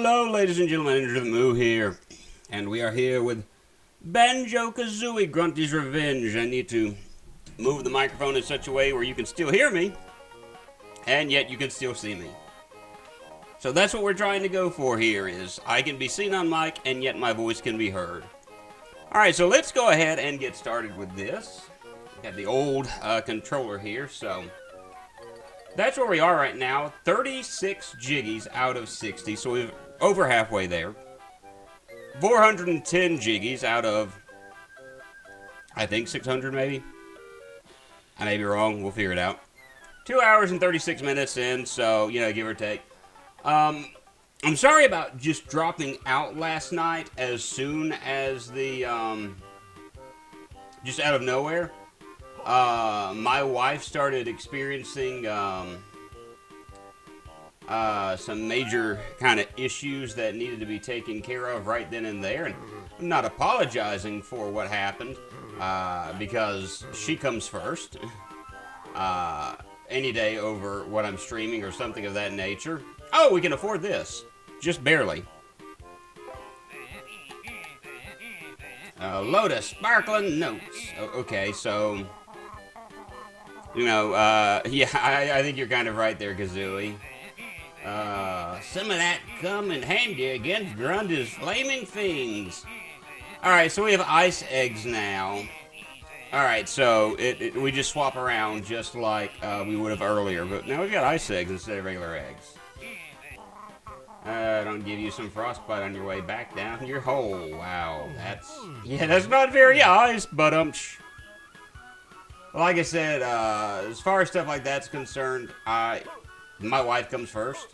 Hello, ladies and gentlemen, Enter the Moo here. And we are here with Banjo-Kazooie, Grunty's Revenge. I need to move the microphone in such a way where you can still hear me, and yet you can still see me. So that's what we're trying to go for here, is I can be seen on mic, and yet my voice can be heard. Alright, so let's go ahead and get started with this. Got the old controller here, so that's where we are right now. 36 jiggies out of 60, so we're over halfway there. 410 jiggies out of, I think, 600 maybe. I may be wrong, we'll figure it out. 2 hours and 36 minutes in, so, you know, give or take. I'm sorry about just dropping out last night as soon as the, just out of nowhere. My wife started experiencing some major kind of issues that needed to be taken care of right then and there, and I'm not apologizing for what happened because she comes first any day over what I'm streaming or something of that nature. Oh, we can afford this, just barely. Lotus Sparkling Notes. Okay, so you know, yeah, I think you're kind of right there, Kazooie. Some of that come in handy against Grunty's flaming fiends. Alright, so we have ice eggs now. Alright, so we just swap around just like we would have earlier, but now we've got ice eggs instead of regular eggs. Don't give you some frostbite on your way back down your hole. Wow, that's not very ice, but like I said, as far as stuff like that's concerned, my wife comes first,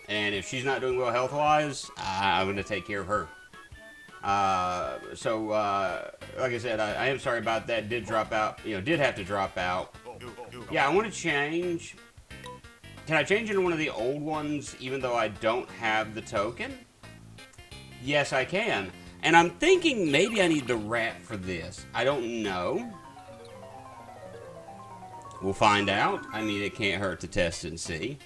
and if she's not doing well health-wise, I'm going to take care of her. So, like I said, I am sorry about that. Did drop out, did have to drop out. Yeah, I want to change. Can I change into one of the old ones, even though I don't have the token? Yes, I can. And I'm thinking maybe I need the rat for this. I don't know. We'll find out. I mean, it can't hurt to test and see.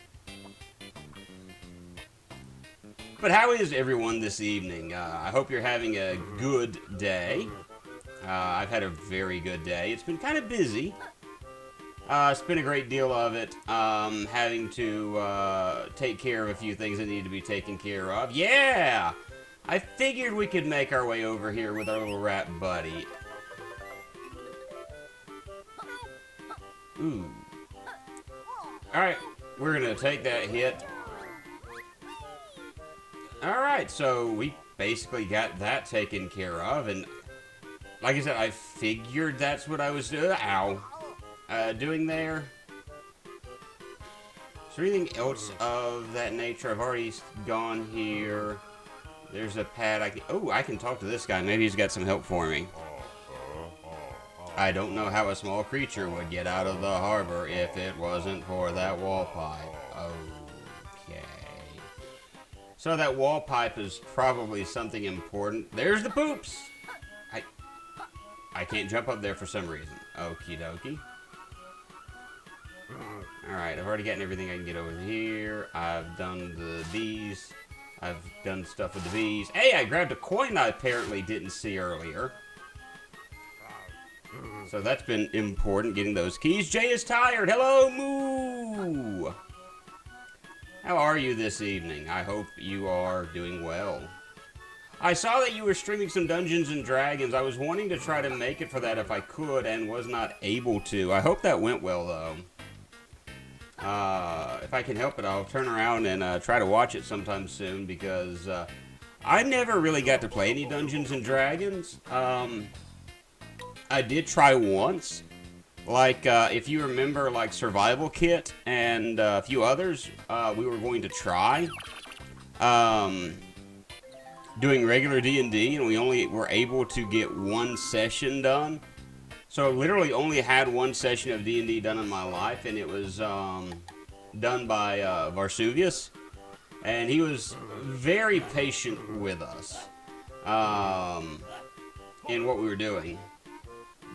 But how is everyone this evening? I hope you're having a good day. I've had a very good day. It's been kind of busy. Spent a great deal of it having to take care of a few things that need to be taken care of. Yeah! I figured we could make our way over here with our little rat buddy. Ooh. Alright, we're gonna take that hit. Alright, so we basically got that taken care of, and like I said, I figured that's what I was doing. Doing there. Is there anything else of that nature? I've already gone here. There's a pad I can talk to this guy. Maybe he's got some help for me. I don't know how a small creature would get out of the harbor if it wasn't for that wall pipe. Okay. So that wall pipe is probably something important. There's the poops! I can't jump up there for some reason. Okie dokie. Alright, I've already gotten everything I can get over here. I've done the bees. I've done stuff with the bees. Hey, I grabbed a coin I apparently didn't see earlier. So that's been important, getting those keys. Jay is tired. Hello, Moo! How are you this evening? I hope you are doing well. I saw that you were streaming some Dungeons and Dragons. I was wanting to try to make it for that if I could and was not able to. I hope that went well, though. If I can help it, I'll turn around and try to watch it sometime soon, because I never really got to play any Dungeons and Dragons. I did try once, like, if you remember, like, Survival Kit and a few others, we were going to try, doing regular D&D, and we only were able to get one session done. So I literally only had one session of D&D done in my life, and it was, done by, Varsuvius, and he was very patient with us, in what we were doing.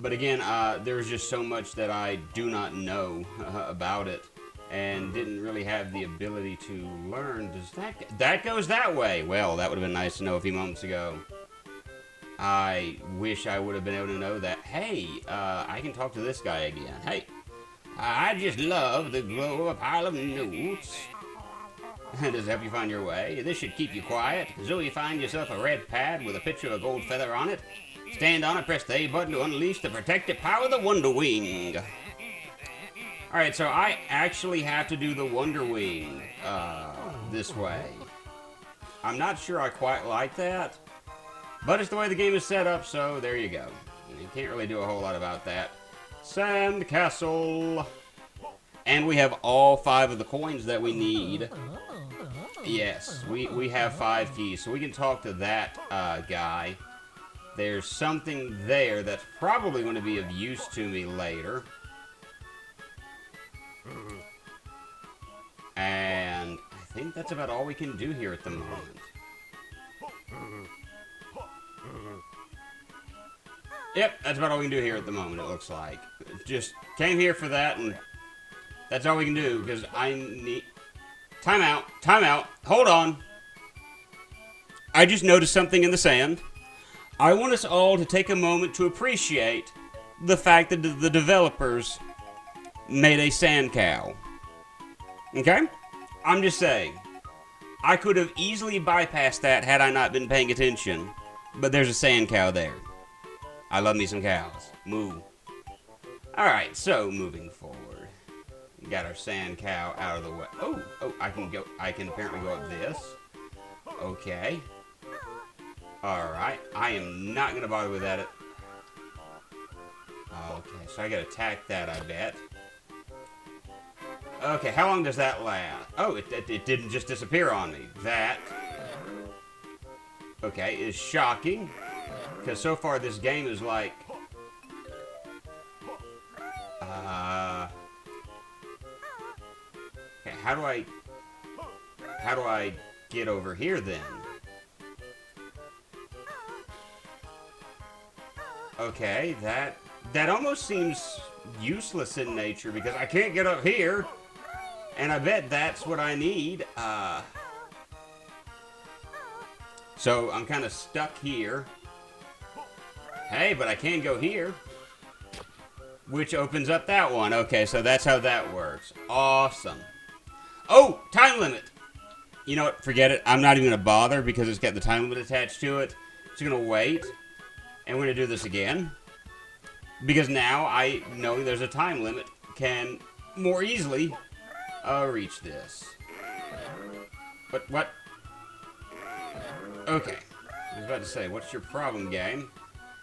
But again, there's just so much that I do not know about it. and didn't really have the ability to learn. That goes that way? Well, that would have been nice to know a few moments ago. I wish I would have been able to know that. Hey, I can talk to this guy again. Hey, I just love the glow of a pile of notes. Does it help you find your way? This should keep you quiet. Zoe, find yourself a red pad with a picture of a gold feather on it. Stand on it, press the A button to unleash the protective power of the Wonder Wing. Alright, so I actually have to do the Wonder Wing this way. I'm not sure I quite like that, but it's the way the game is set up, so there you go. You can't really do a whole lot about that. Sand Castle. And we have all 5 of the coins that we need. Yes, we have 5 keys, so we can talk to that guy. There's something there that's probably going to be of use to me later. And I think that's about all we can do here at the moment. Yep, that's about all we can do here at the moment, it looks like. Just came here for that, and that's all we can do, because I need... Time out, hold on. I just noticed something in the sand. I want us all to take a moment to appreciate the fact that the developers made a sand cow. Okay? I'm just saying. I could have easily bypassed that had I not been paying attention, but there's a sand cow there. I love me some cows. Moo. Alright, so moving forward. Got our sand cow out of the way. Oh, I can apparently go up this. Okay. Alright, I am not going to bother with that. Okay, so I got to attack that, I bet. Okay, how long does that last? Oh, it didn't just disappear on me. That, okay, is shocking. Because so far this game is like... Okay, how do I get over here then? Okay, that almost seems useless in nature because I can't get up here, and I bet that's what I need. So I'm kind of stuck here. Hey, but I can go here, which opens up that one. Okay, so that's how that works. Awesome. Oh, time limit. You know what? Forget it. I'm not even going to bother because it's got the time limit attached to it. Just going to wait. And we're going to do this again. Because now I, knowing there's a time limit, can more easily reach this. But what? Okay. I was about to say, what's your problem, game?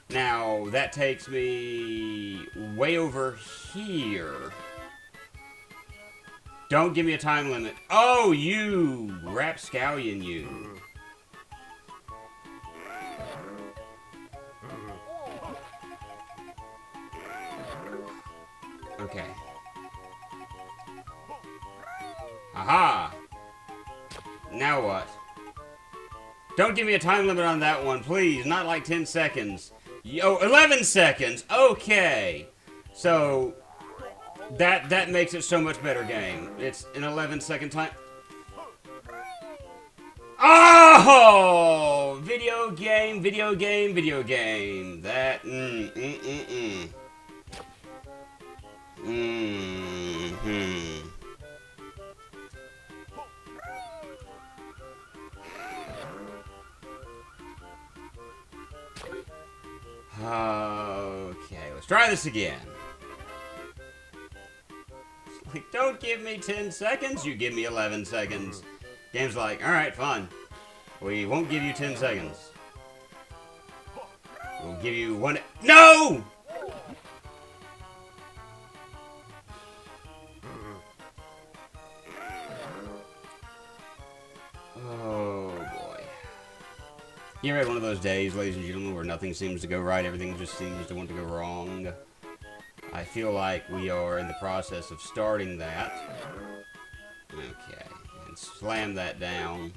Now, that takes me way over here. Don't give me a time limit. Oh, you rapscallion, you. Okay. Aha! Now what? Don't give me a time limit on that one, please. Not like 10 seconds. Yo, 11 seconds! Okay! So... That makes it so much better game. It's an 11-second time. Oh! Video game. That, Okay, let's try this again. Like, don't give me 10 seconds, you give me 11 seconds. Game's like, alright, fine. We won't give you 10 seconds. We'll give you one... No! Oh, boy. You ever had one of those days, ladies and gentlemen, where nothing seems to go right, everything just seems to want to go wrong? I feel like we are in the process of starting that. Okay, and slam that down.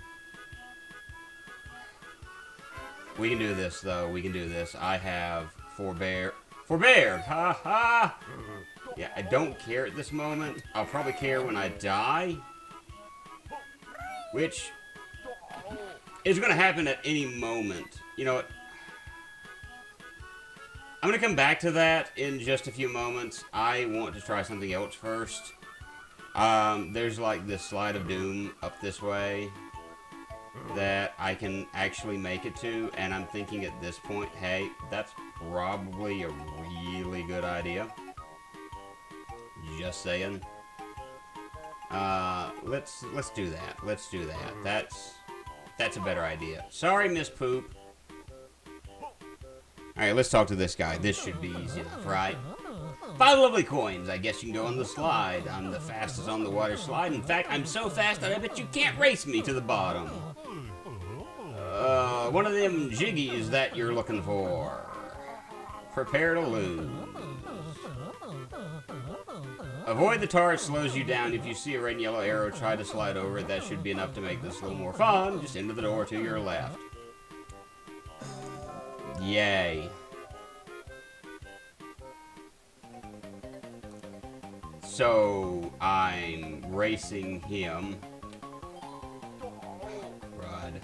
We can do this, though. We can do this. I have forbeared. Ha ha! Yeah, I don't care at this moment. I'll probably care when I die. Which is going to happen at any moment. You know what? I'm going to come back to that in just a few moments. I want to try something else first. There's like this slide of doom up this way that I can actually make it to, and I'm thinking at this point, hey, that's probably a really good idea. Just saying. Let's do that. Let's do that. That's a better idea. Sorry, Miss Poop. Alright, let's talk to this guy. This should be easy enough, right? 5 lovely coins. I guess you can go on the slide. I'm the fastest on the water slide. In fact, I'm so fast that I bet you can't race me to the bottom. One of them jiggies that you're looking for. Prepare to lose. Avoid the tar, it slows you down. If you see a red and yellow arrow, try to slide over it. That should be enough to make this a little more fun. Just into the door to your left. Yay. So, I'm racing him. Rod.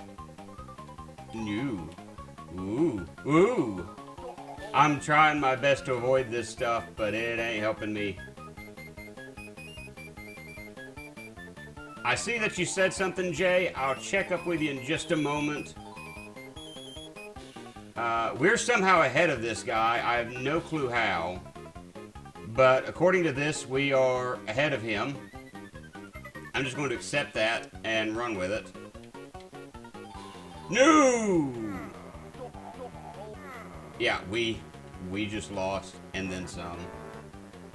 New. Ooh. I'm trying my best to avoid this stuff, but it ain't helping me. I see that you said something, Jay. I'll check up with you in just a moment. We're somehow ahead of this guy. I have no clue how. But according to this, we are ahead of him. I'm just going to accept that and run with it. No! Yeah, we just lost, and then some.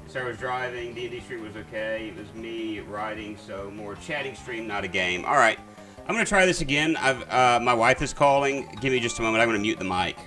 Sarah was driving, D&D stream was okay, it was me riding, so more chatting stream, not a game. Alright, I'm going to try this again. My wife is calling. Give me just a moment, I'm going to mute the mic.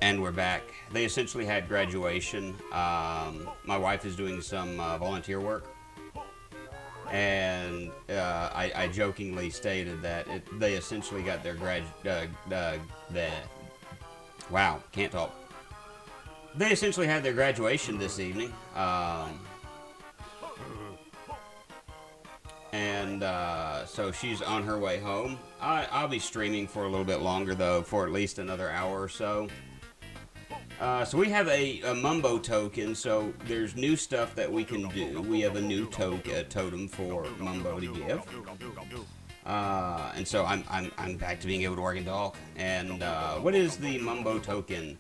And we're back. They essentially had graduation. My wife is doing some volunteer work. And I jokingly stated that they essentially got their wow, can't talk. They essentially had their graduation this evening. So she's on her way home. I'll be streaming for a little bit longer, though, for at least another hour or so. So we have a Mumbo token, so there's new stuff that we can do. We have a new totem for Mumbo to give. And so I'm back to being able to work a dog. And what is the Mumbo token?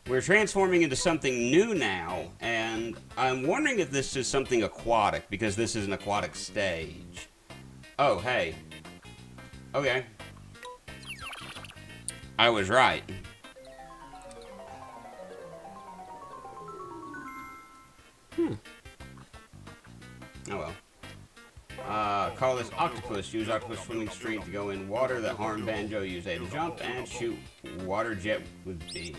We're transforming into something new now, and I'm wondering if this is something aquatic, because this is an aquatic stage. Oh, hey. Okay. I was right. Oh well. Call this octopus. Use octopus swimming streak to go in water that harm Banjo. Use A to jump and shoot water jet with B.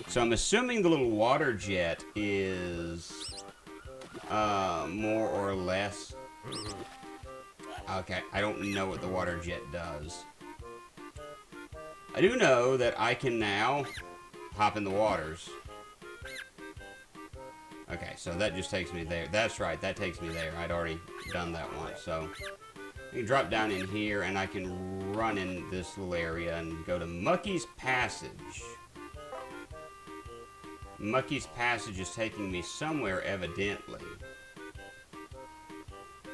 So I'm assuming the little water jet is more or less. Okay, I don't know what the water jet does. I do know that I can now hop in the waters. Okay, so that just takes me there. That's right, that takes me there. I'd already done that once, so I can drop down in here, and I can run in this little area and go to Mucky's Passage. Mucky's Passage is taking me somewhere, evidently.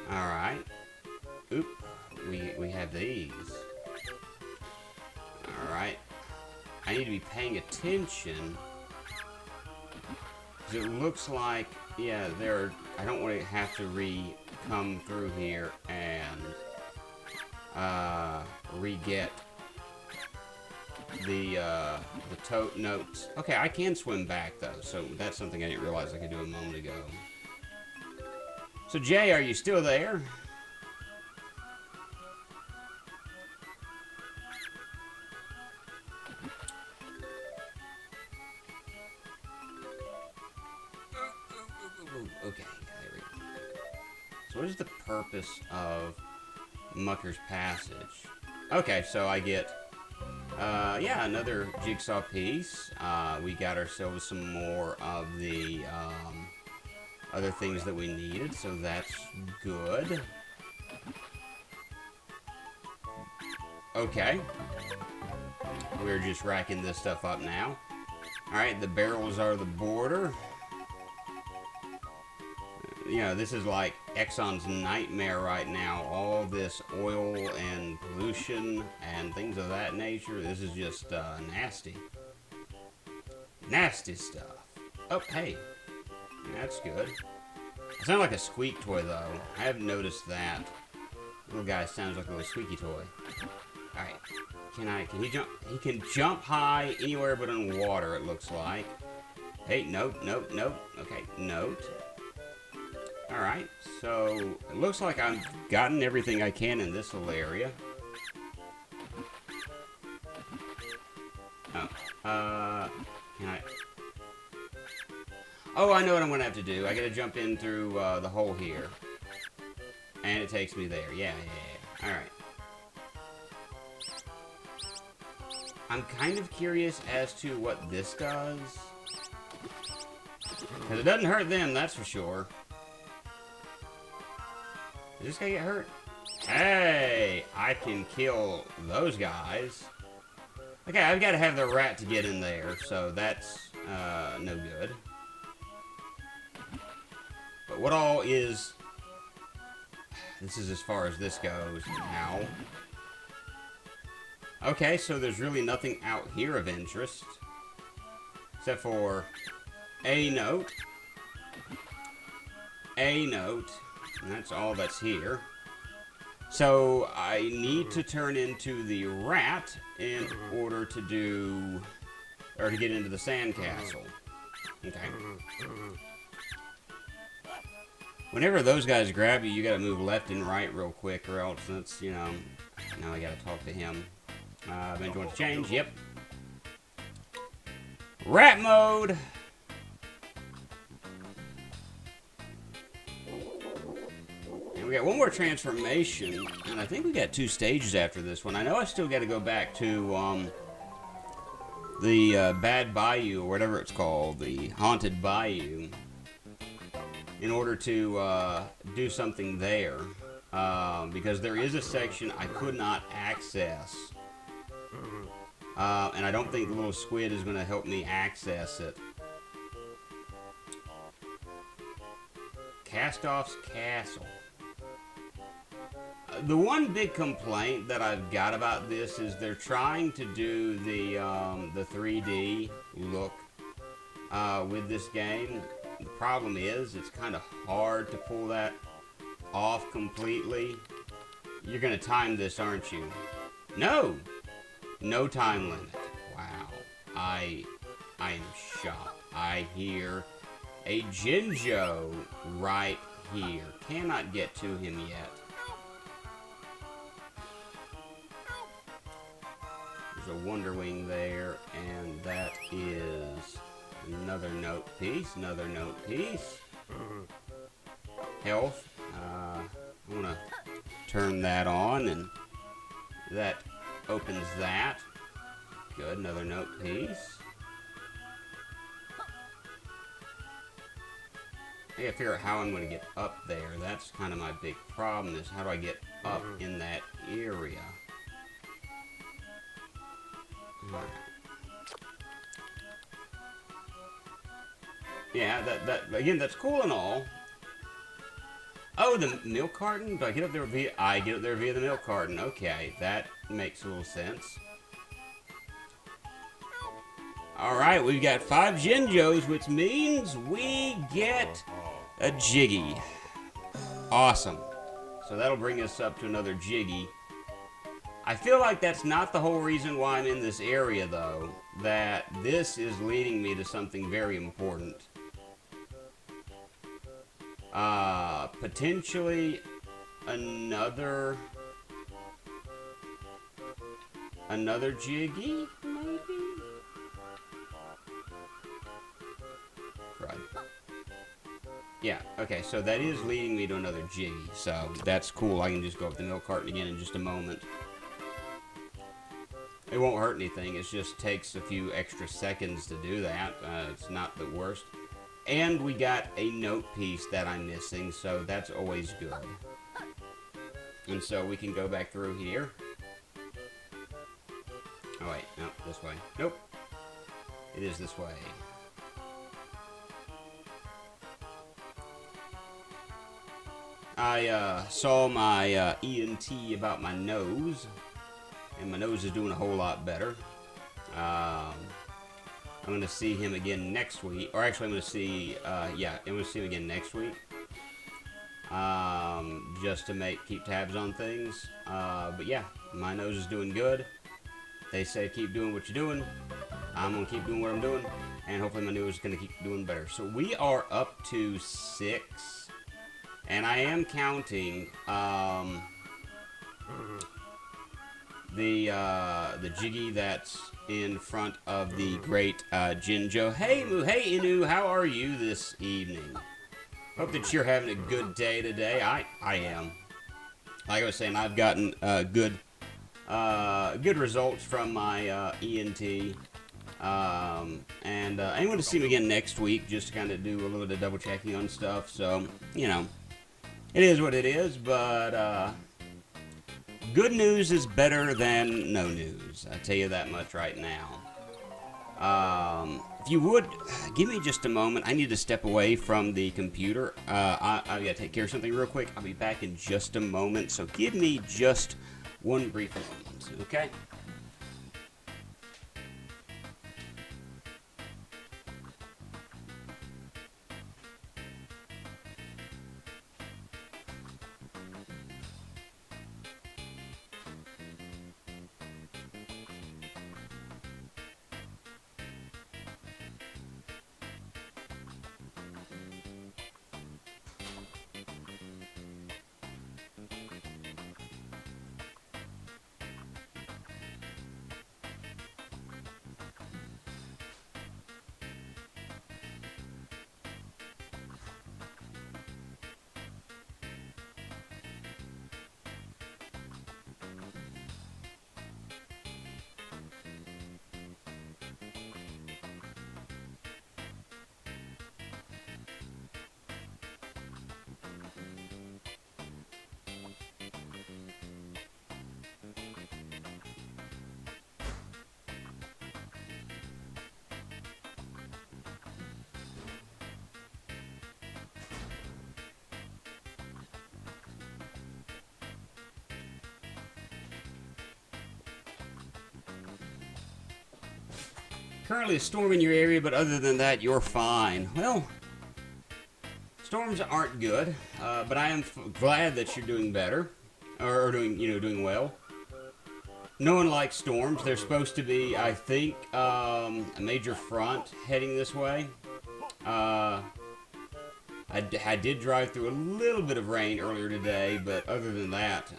Alright. Oop. We have these. Alright. I need to be paying attention. It looks like, yeah, I don't want to have to come through here and re-get the tote notes. Okay, I can swim back though, so that's something I didn't realize I could do a moment ago. So Jay, are you still there? Okay, there we go. So what is the purpose of Mucker's Passage? Okay, so I get, yeah, another jigsaw piece. We got ourselves some more of the other things that we needed, so that's good. Okay. We're just racking this stuff up now. Alright, the barrels are the border. You know, this is like Exxon's nightmare right now. All this oil and pollution and things of that nature. This is just nasty. Nasty stuff. Oh, hey. That's good. It sounds like a squeak toy, though. I haven't noticed that. Little guy sounds like a little squeaky toy. Alright. Can he jump? He can jump high anywhere but on water, it looks like. Hey, note. Okay, note. Alright, so it looks like I've gotten everything I can in this little area. Oh, can I? Oh, I know what I'm gonna have to do. I gotta jump in through the hole here. And it takes me there. Yeah. Alright. I'm kind of curious as to what this does. Because it doesn't hurt them, that's for sure. Is this guy get hurt? Hey! I can kill those guys. Okay, I've got to have the rat to get in there, so that's no good. But what all is... This is as far as this goes now. Okay, so there's really nothing out here of interest. Except for a note. A note. And that's all that's here. So I need to turn into the rat in order to do... Or to get into the sandcastle. Okay. Whenever those guys grab you, you gotta move left and right real quick, or else that's, you know... Now I gotta talk to him. Banjo wants to change, yep. Rat mode! And we got one more transformation, and I think we got 2 stages after this one. I know I still gotta go back to, the, Bad Bayou, or whatever it's called, the Haunted Bayou, in order to, do something there. Because there is a section I could not access. And I don't think the little squid is going to help me access it. Castoff's Castle. The one big complaint that I've got about this is they're trying to do the 3D look with this game. The problem is it's kind of hard to pull that off completely. You're going to time this, aren't you? No! No time limit. Wow. I am shocked. I hear a Jinjo right here. Cannot get to him yet. There's a Wonder Wing there, and that is another note piece. Another note piece. Health. I want to turn that on, and that opens that. Good, another note piece. I gotta figure out how I'm going to get up there. That's kind of my big problem, is how do I get up in that area? Yeah, again, that's cool and all. Oh, the milk carton? Do I get up there via... I get up there via the milk carton. Okay, that makes a little sense. Alright, we've got 5 Jinjos, which means we get a Jiggy. Awesome. So that'll bring us up to another Jiggy. I feel like that's not the whole reason why I'm in this area, though. That this is leading me to something very important. Potentially another Jiggy, maybe? Right. Yeah, okay, so that is leading me to another Jiggy, so that's cool. I can just go up the milk carton again in just a moment. It won't hurt anything, it just takes a few extra seconds to do that. It's not the worst. And we got a note piece that I'm missing, so that's always good. And so we can go back through here. Oh wait, no, this way. Nope. It is this way. I saw my ENT about my nose, and my nose is doing a whole lot better. I'm going to see him again next week, or actually I'm going to see, I'm going to see him again next week, just to keep tabs on things. But yeah, my nose is doing good. They say keep doing what you're doing. I'm going to keep doing what I'm doing, and hopefully my nose is going to keep doing better. So we are up to 6. And I am counting the Jiggy that's in front of the great Jinjo. Hey Moo, hey Inu, how are you this evening? Hope that you're having a good day today. I am. Like I was saying, I've gotten good results from my ENT. And I'm going to see him again next week, just to kind of do a little bit of double checking on stuff. So, you know. It is what it is, but good news is better than no news. I tell you that much right now. If you would, give me just a moment. I need to step away from the computer. I got to take care of something real quick. I'll be back in just a moment, so give me just one brief moment, okay? Currently a storm in your area, but other than that, you're fine. Well, storms aren't good, but I am glad that you're doing better, or doing well. No one likes storms. There's supposed to be, I think, a major front heading this way. I did drive through a little bit of rain earlier today, but other than that,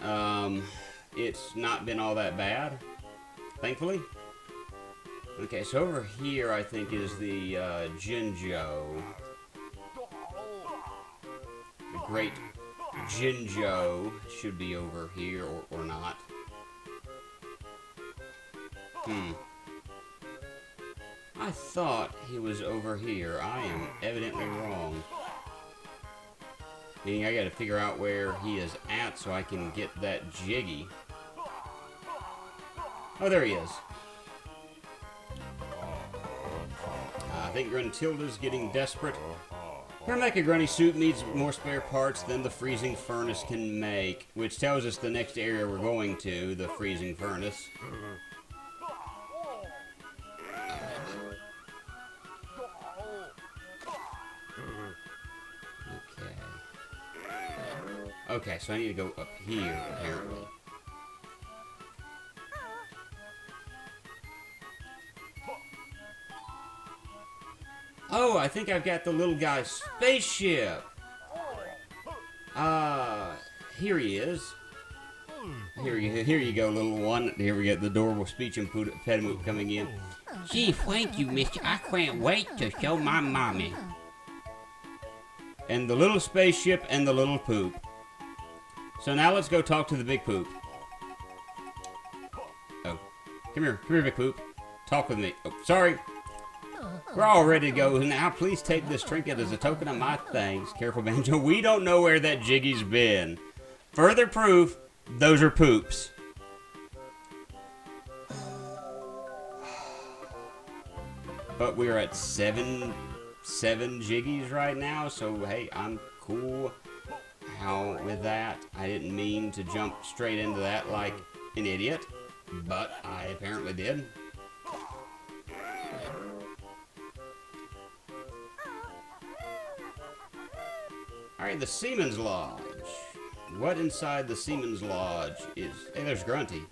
it's not been all that bad, thankfully. Okay, so over here, I think, is the Jinjo. The great Jinjo should be over here, or not. I thought he was over here. I am evidently wrong. Meaning I gotta figure out where he is at so I can get that Jiggy. Oh, there he is. I think Gruntilda's getting desperate. Her Mecha Grunty suit needs more spare parts than the freezing furnace can make, which tells us the next area we're going to, the freezing furnace. Okay, so I need to go up here, apparently. Oh, I think I've got the little guy's spaceship. Here he is. Here you go, little one. Here we get the adorable speech impediment coming in. Gee, thank you, mister. I can't wait to show my mommy. And the little spaceship and the little poop. So now let's go talk to the big poop. Oh, come here, big poop. Talk with me. Oh, sorry. We're all ready to go now. Please take this trinket as a token of my thanks. Careful, Banjo. We don't know where that Jiggy's been. Further proof, those are poops. but we're at seven jiggies right now, so hey, I'm cool with that. I didn't mean to jump straight into that like an idiot, but I apparently did. Alright, the Seaman's Lodge. What inside the Seaman's Lodge is... Hey, there's Grunty.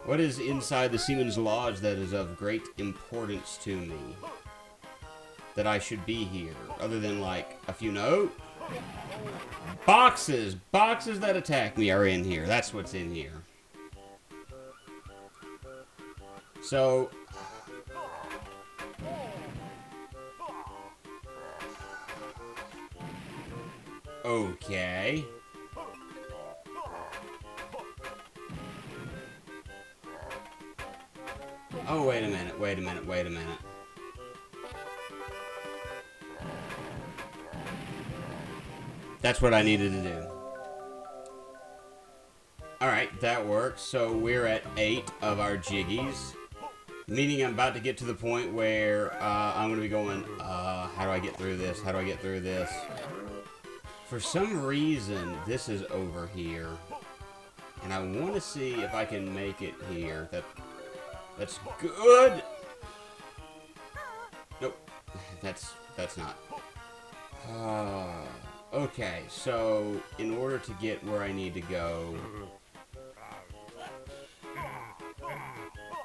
What is inside the Seaman's Lodge that is of great importance to me? That I should be here, other than like a few notes? Boxes! Boxes that attack me are in here. That's what's in here. So... Okay. Oh, wait a minute, wait a minute, wait a minute. That's what I needed to do. Alright, that works. So we're at 8 of our jiggies. Meaning I'm about to get to the point where I'm going to be going, how do I get through this? How do I get through this? For some reason, this is over here. And I want to see if I can make it here. That's good! Nope. That's not. Okay, so in order to get where I need to go,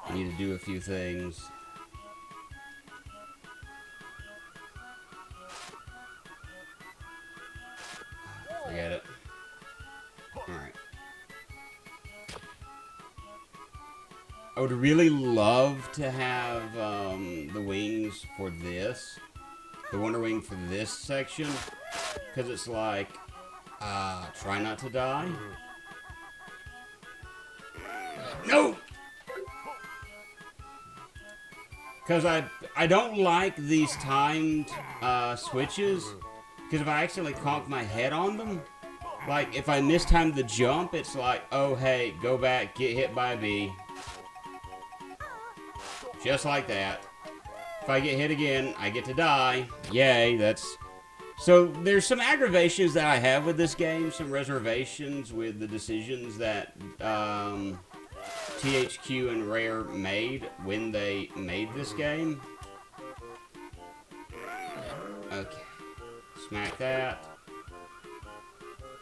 I need to do a few things. Forget it. Alright. I would really love to have the wings for this. The Wonder Wing for this section. Because it's like, try not to die. No! Because I don't like these timed switches. Because if I accidentally conk my head on them, like if I mistime the jump, it's like, oh hey, go back, get hit by a bee. Just like that. If I get hit again, I get to die. Yay, that's... So there's some aggravations that I have with this game, some reservations with the decisions that THQ and Rare made when they made this game. Okay. Smack that.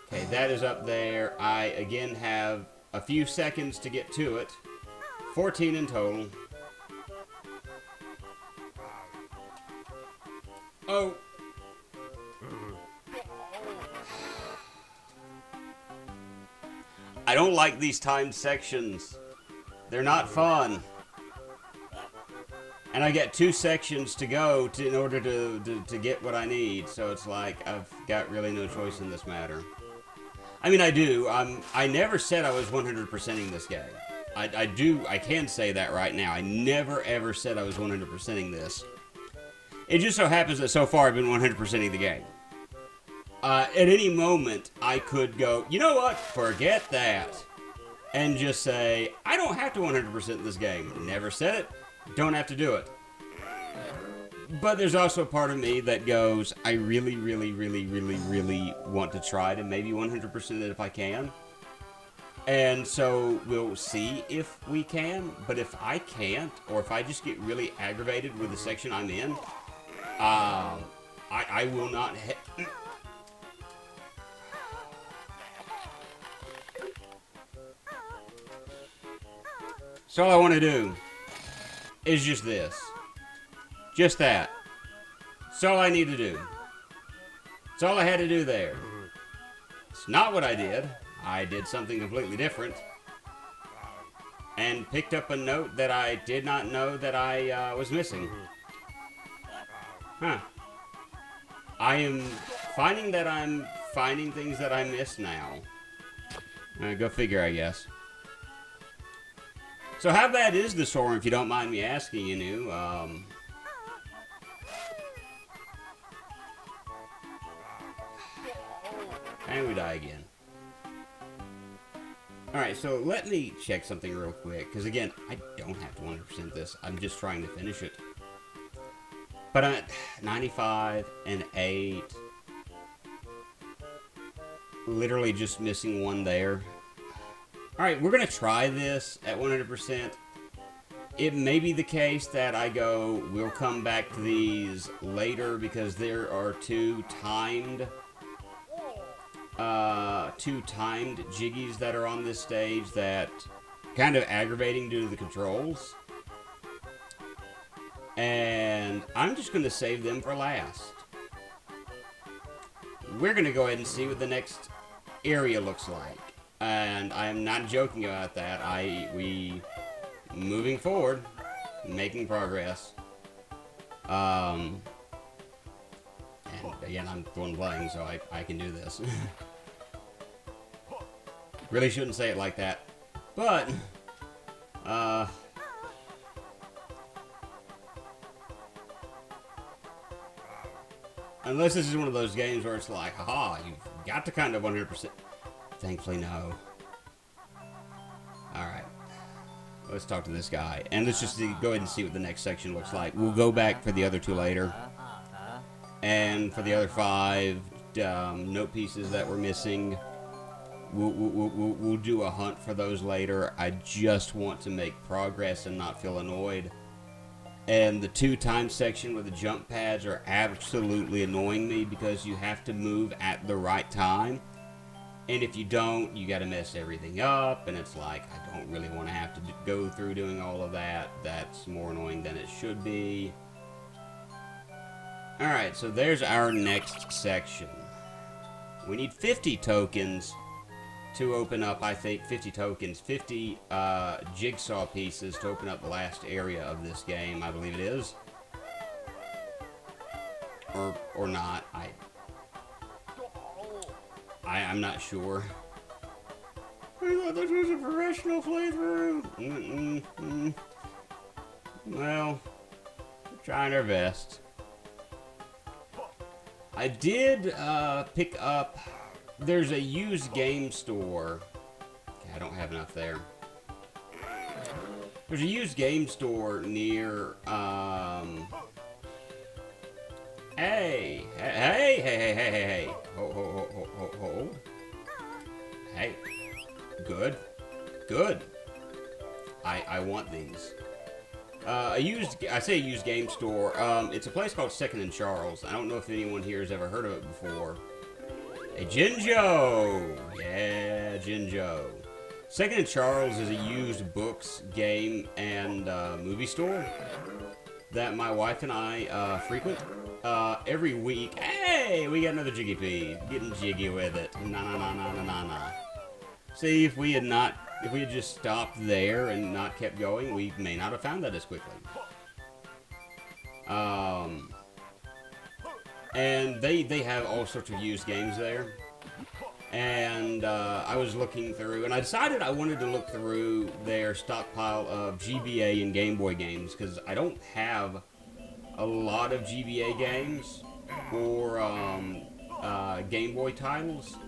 Okay, that is up there. I, again, have a few seconds to get to it. 14 in total. Oh. I don't like these timed sections. They're not fun. And I get 2 sections to go in order to get what I need. So it's like, I've got really no choice in this matter. I mean, I do. I never said I was 100%ing this game. I can say that right now. I never ever said I was 100%ing this. It just so happens that so far I've been 100%ing the game. At any moment, I could go, you know what? Forget that. And just say, I don't have to 100% this game. Never said it. Don't have to do it. But there's also a part of me that goes, I really, really, really, really, really want to try to maybe 100% it if I can. And so we'll see if we can. But if I can't, or if I just get really aggravated with the section I'm in, I will not... So all I want to do is just this. Just that. That's all I need to do. That's all I had to do there. It's not what I did. I did something completely different. And picked up a note that I did not know that I was missing. Huh. I am finding that I'm finding things that I missed now. Go figure, I guess. So how bad is the Soaring, if you don't mind me asking, you know? And we die again. Alright, so let me check something real quick. Because again, I don't have to 100% this. I'm just trying to finish it. But I'm at 95 and 8. Literally just missing one there. Alright, we're going to try this at 100%. It may be the case that I go, we'll come back to these later because there are two timed jiggies that are on this stage that kind of aggravating due to the controls. And I'm just going to save them for last. We're going to go ahead and see what the next area looks like. And I am not joking about that. We moving forward, making progress. And again, I'm the one playing, so I can do this. Really shouldn't say it like that. But, unless this is one of those games where it's like, haha, you've got to kind of 100%. Thankfully, no. Alright. Let's talk to this guy. And let's just go ahead and see what the next section looks like. We'll go back for the other two later. And for the other 5 note pieces that we're missing, we'll do a hunt for those later. I just want to make progress and not feel annoyed. And the 2 time section with the jump pads are absolutely annoying me because you have to move at the right time. And if you don't, you got to mess everything up. And it's like, I don't really want to have to go through doing all of that. That's more annoying than it should be. Alright, so there's our next section. We need 50 tokens to open up, I think, 50 tokens, 50 jigsaw pieces to open up the last area of this game, I believe it is. Or not, I'm not sure. I thought this was a professional playthrough. Well, we're trying our best. I did pick up. There's a used game store. Okay, I don't have enough there. There's a used game store near. Hey. Hold. Hey. Good. I want these. I say a used game store. It's a place called Second and Charles. I don't know if anyone here has ever heard of it before. Hey, Jinjo! Yeah, Jinjo. Second and Charles is a used books, game, and movie store that my wife and I frequent. Every week. Hey, we got another Jiggy P. Getting jiggy with it. Na. See, if we had just stopped there and not kept going, we may not have found that as quickly. And they have all sorts of used games there. And I was looking through, and I decided I wanted to look through their stockpile of GBA and Game Boy games, because I don't have a lot of GBA games or Game Boy titles.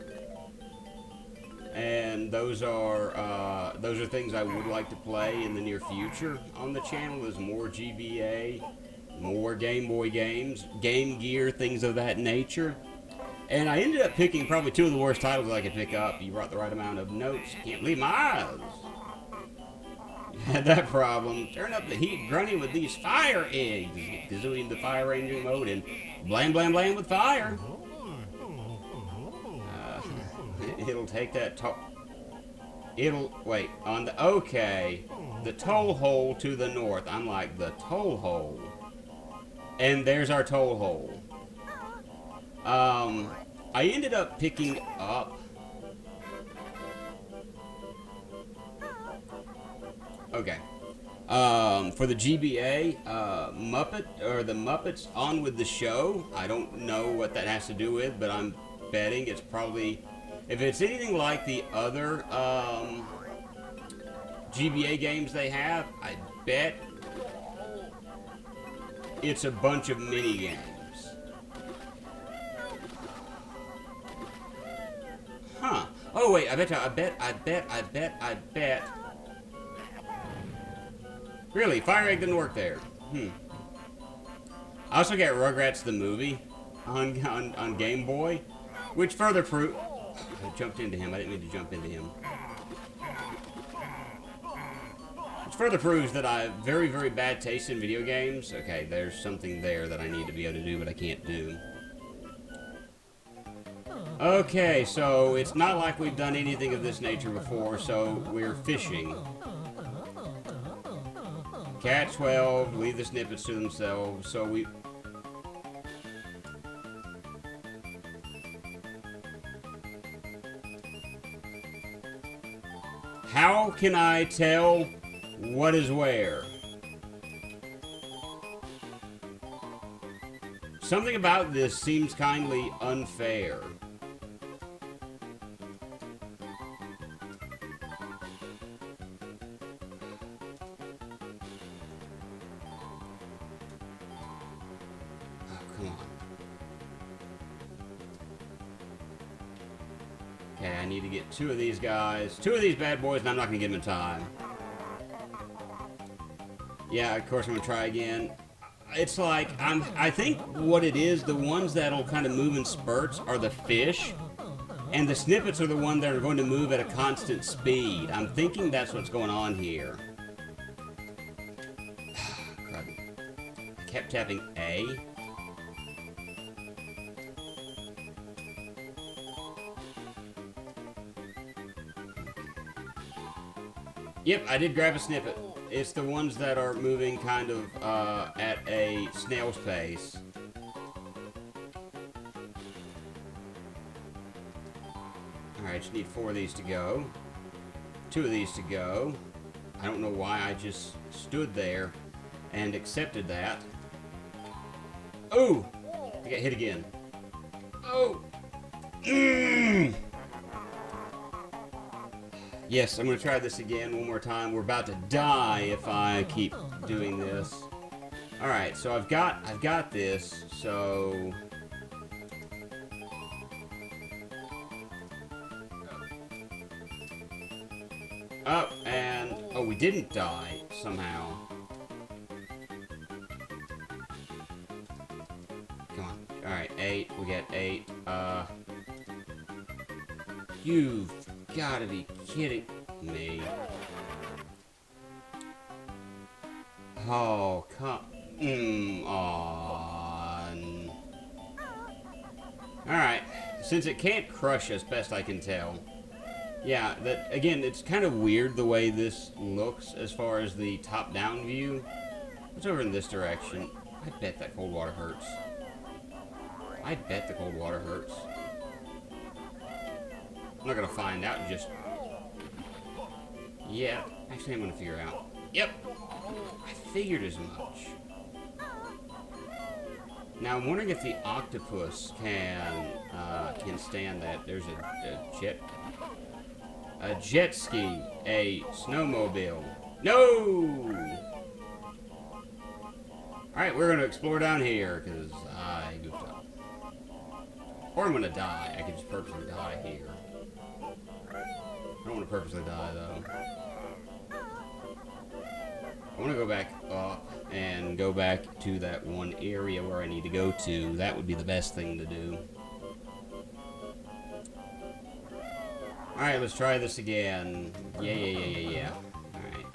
And those are things I would like to play in the near future on the channel. Is more GBA, more Game Boy games, Game Gear, things of that nature. And I ended up picking probably 2 of the worst titles I could pick up. You brought the right amount of notes. Can't believe my eyes. Had that problem. Turn up the heat, Grunty, with these fire eggs. Kazooie into fire ranging mode and blam with fire. It'll take that wait, on the, okay, the toll hole to the north. I'm like, the toll hole. And there's our toll hole. I ended up picking up, okay, for the GBA, the Muppets On With The Show. I don't know what that has to do with, but I'm betting it's probably, if it's anything like the other GBA games they have, I bet it's a bunch of mini games. Huh. Oh wait, I bet. Really, fire egg didn't work there. I also got Rugrats the movie on Game Boy, which further proof. I jumped into him. I didn't mean to jump into him. Which further proves that I have very, very bad taste in video games. Okay, there's something there that I need to be able to do, but I can't do. Okay, so it's not like we've done anything of this nature before, so we're fishing. Cat 12, leave the snippets to themselves, so we... How can I tell what is where? Something about this seems kindly unfair. Come on. Okay, I need to get 2 of these guys. 2 of these bad boys, and I'm not going to get them in time. Yeah, of course I'm going to try again. It's like, I think what it is, the ones that'll kind of move in spurts are the fish. And the snippets are the ones that are going to move at a constant speed. I'm thinking that's what's going on here. I kept tapping A. Yep, I did grab a snippet. It's the ones that are moving kind of at a snail's pace. Alright, just need 4 of these to go. 2 of these to go. I don't know why I just stood there and accepted that. Oh! I got hit again. Oh! Yes, I'm going to try this again one more time. We're about to die if I keep doing this. Alright, so I've got this, so... Oh, and... Oh, we didn't die, somehow. Come on. Alright, 8. We got 8. You've gotta be kidding me. Oh, come on. Alright, since it can't crush us, best I can tell. Yeah, that again, it's kind of weird the way this looks as far as the top-down view. It's over in this direction. I bet that cold water hurts. I bet the cold water hurts. I'm not gonna find out just yet. Actually, I'm gonna figure out. Yep, I figured as much. Now I'm wondering if the octopus can stand that. There's a jet ski, a snowmobile. No. All right, we're gonna explore down here because I goofed up, or I'm gonna die. I could just purposely die here. I don't want to purposely die, though. I want to go back up and go back to that one area where I need to go to. That would be the best thing to do. Alright, let's try this again. Yeah. Alright.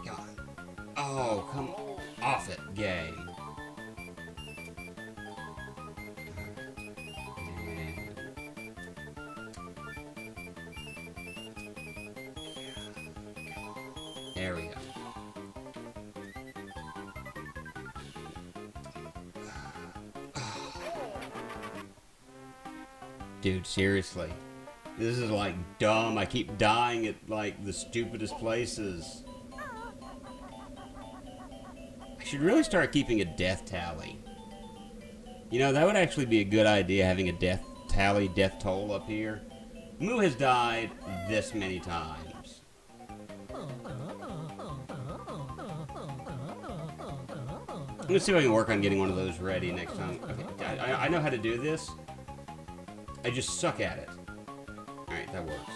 Come on. Oh, come off it, game. There we go. Dude, seriously. This is like dumb. I keep dying at like the stupidest places. I should really start keeping a death tally. You know, that would actually be a good idea, having a death tally, death toll up here. Moo has died this many times. Let's see if I can work on getting one of those ready next time. Okay, I know how to do this. I just suck at it. Alright, that works.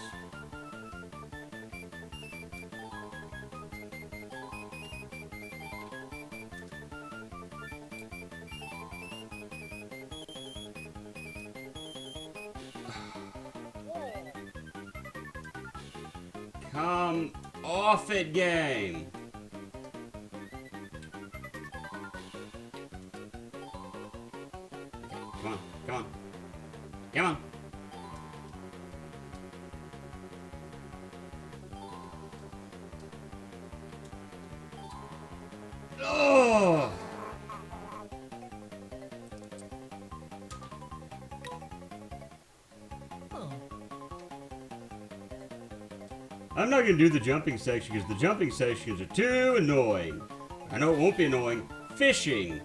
Come off it, game. Come on, come on. Come on. Oh! I'm not going to do the jumping section because the jumping sections are too annoying. I know it won't be annoying. Fishing.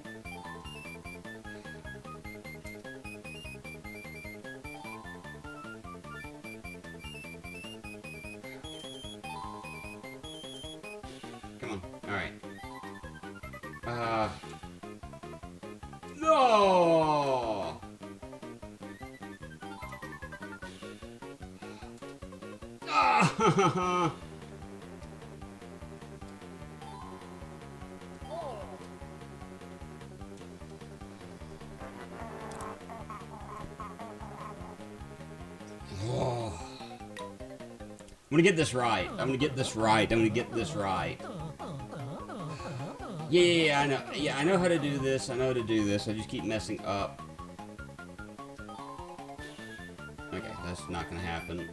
Come on. Alright. No! Ah! Oh. I'm gonna get this right. I'm gonna get this right. I'm gonna get this right. Yeah, I know. Yeah, I know how to do this. I know how to do this. I just keep messing up. Okay, that's not gonna happen.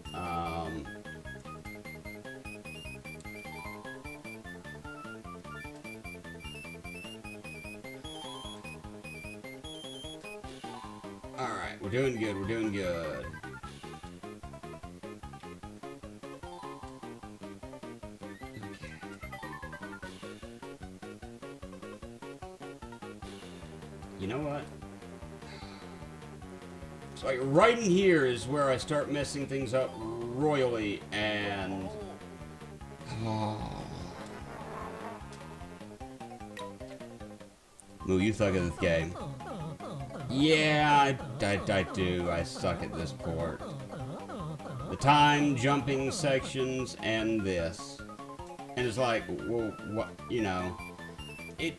Alright, we're doing good. We're doing good. You know what? So like right in here is where I start messing things up royally, and Moo, you suck at this game. Yeah, I do. I suck at this port. The time jumping sections and this, and it's like, well, what, you know, it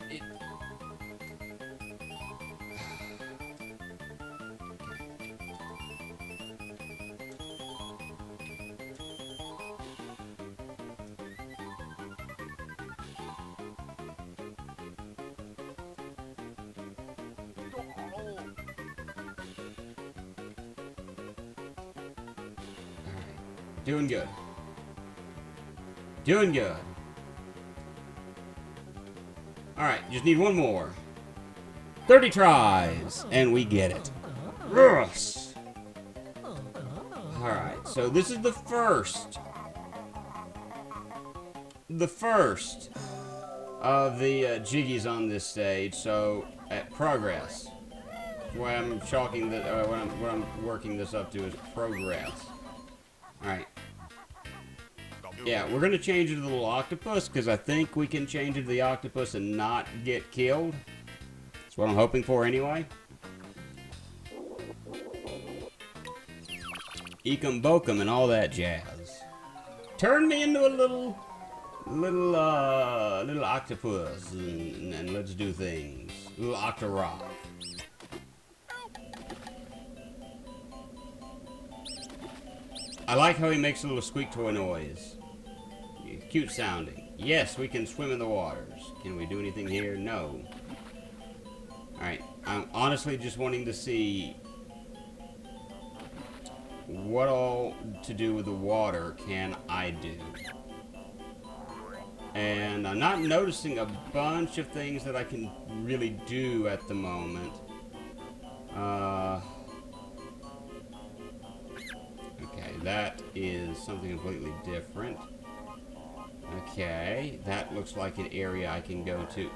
doing good. Doing good. Alright, just need one more. 30 tries, and we get it. Yes! Alright, so this is the first. The first of the jiggies on this stage, so at progress. What I'm chalking the, what I'm working this up to is progress. Alright. Yeah, we're gonna change it to the little octopus, because I think we can change it to the octopus and not get killed. That's what I'm hoping for anyway. Ekum bokum and all that jazz. Turn me into a little octopus, and let's do things. Little octorock. I like how he makes a little squeak toy noise. Cute sounding. Yes, we can swim in the waters. Can we do anything here? No. Alright, I'm honestly just wanting to see what all to do with the water can I do. And I'm not noticing a bunch of things that I can really do at the moment. Okay, that is something completely different. Okay, that looks like an area I can go to.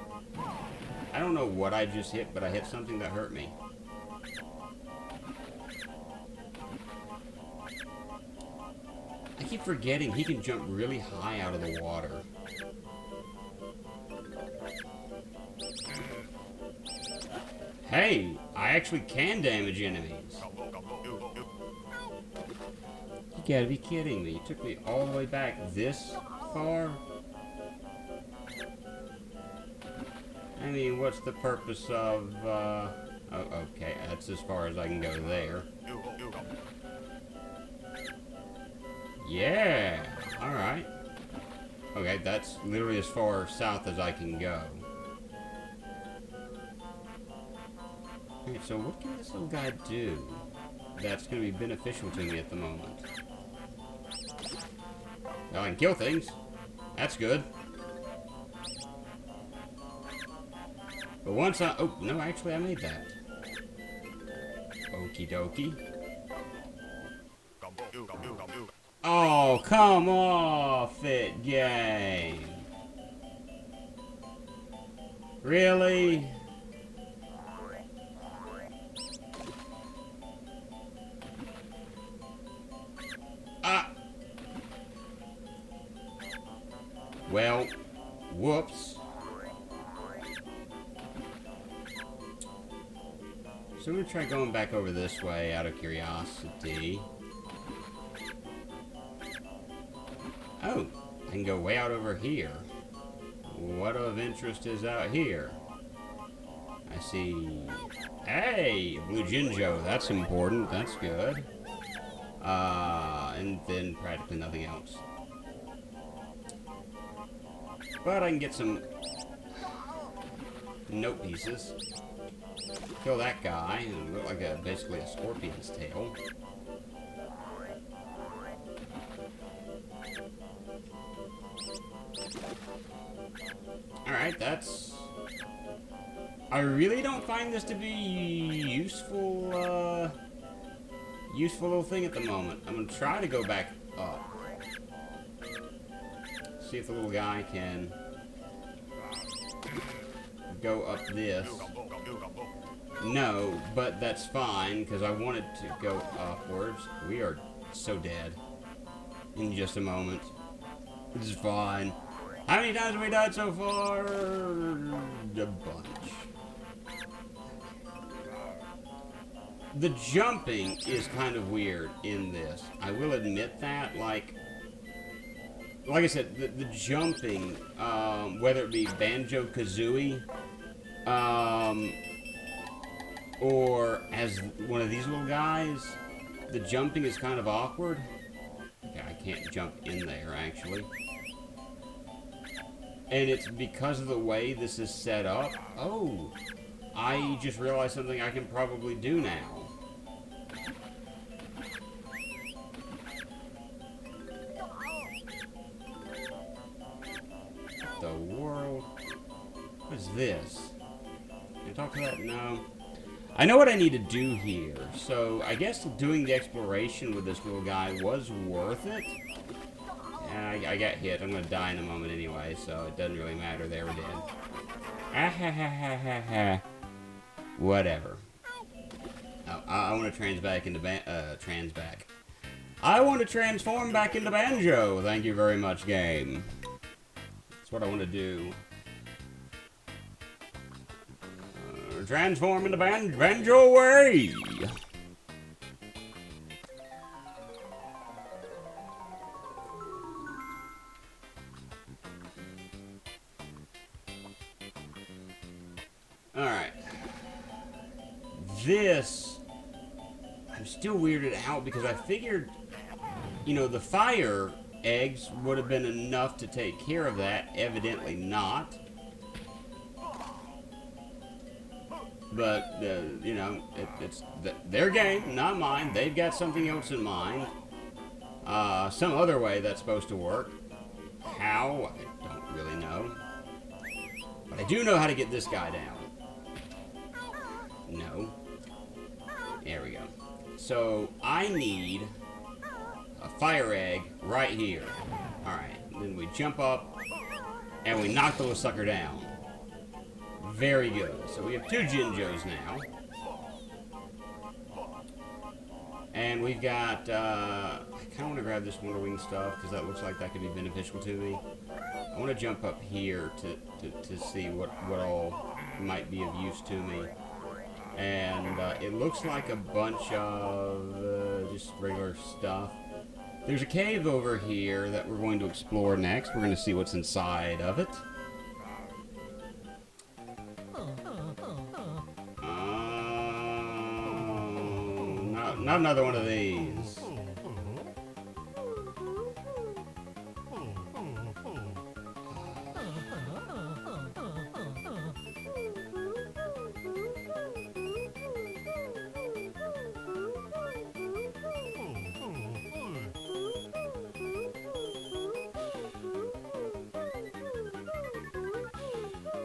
I don't know what I just hit, but I hit something that hurt me. I keep forgetting he can jump really high out of the water. Hey, I actually can damage enemies. You gotta be kidding me. You took me all the way back this far? I mean, what's the purpose of, oh, okay, that's as far as I can go there. Yeah, alright. Okay, that's literally as far south as I can go. Alright, so what can this little guy do that's going to be beneficial to me at the moment? Well, I can kill things. That's good. But once I... Oh, no, actually, I made that. Okie dokie. Oh, come off it, game. Really? Ah! Well, whoops. So I'm going to try going back over this way out of curiosity. Oh, I can go way out over here. What of interest is out here? I see... Hey! Blue Jinjo, that's important, that's good. And then practically nothing else. But I can get some note pieces. Kill that guy, and look like basically a scorpion's tail. Alright, that's... I really don't find this to be useful, useful little thing at the moment. I'm gonna try to go back up. See if the little guy can go up this. No, but that's fine, because I wanted to go upwards. We are so dead in just a moment. This is fine. How many times have we died so far? A bunch. The jumping is kind of weird in this. I will admit that. Like I said, the jumping, whether it be Banjo-Kazooie, or as one of these little guys, the jumping is kind of awkward. Okay, I can't jump in there, actually. And it's because of the way this is set up. Oh, I just realized something I can probably do now. What the world? What is this? Can I talk to that? No. I know what I need to do here, so I guess doing the exploration with this little guy was worth it. I got hit. I'm going to die in a moment anyway, so it doesn't really matter. There we did. Ah ha ha ha ha ha. Whatever. Oh, I want to I want to transform back into Banjo. Thank you very much, game. That's what I want to do. Transform into Banjo away! Alright. This... I'm still weirded out because I figured, you know, the fire eggs would have been enough to take care of that. Evidently not. But, you know, it's their game, not mine. They've got something else in mind. Some other way that's supposed to work. How? I don't really know. But I do know how to get this guy down. No. There we go. So, I need a fire egg right here. Alright, then we jump up, and we knock the little sucker down. Very good. So we have 2 Jinjos now. And we've got, I kind of want to grab this Wonder Wing stuff, because that looks like that could be beneficial to me. I want to jump up here to see what all might be of use to me. And it looks like a bunch of just regular stuff. There's a cave over here that we're going to explore next. We're going to see what's inside of it. Not another one of these.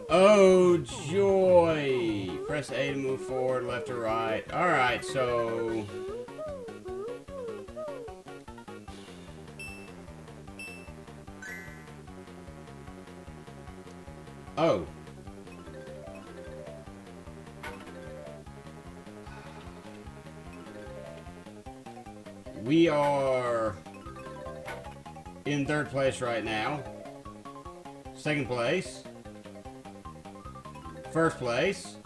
Oh, joy! Press A to move forward, left or right. Alright, so... Oh. We are in third place right now. Second place. First place.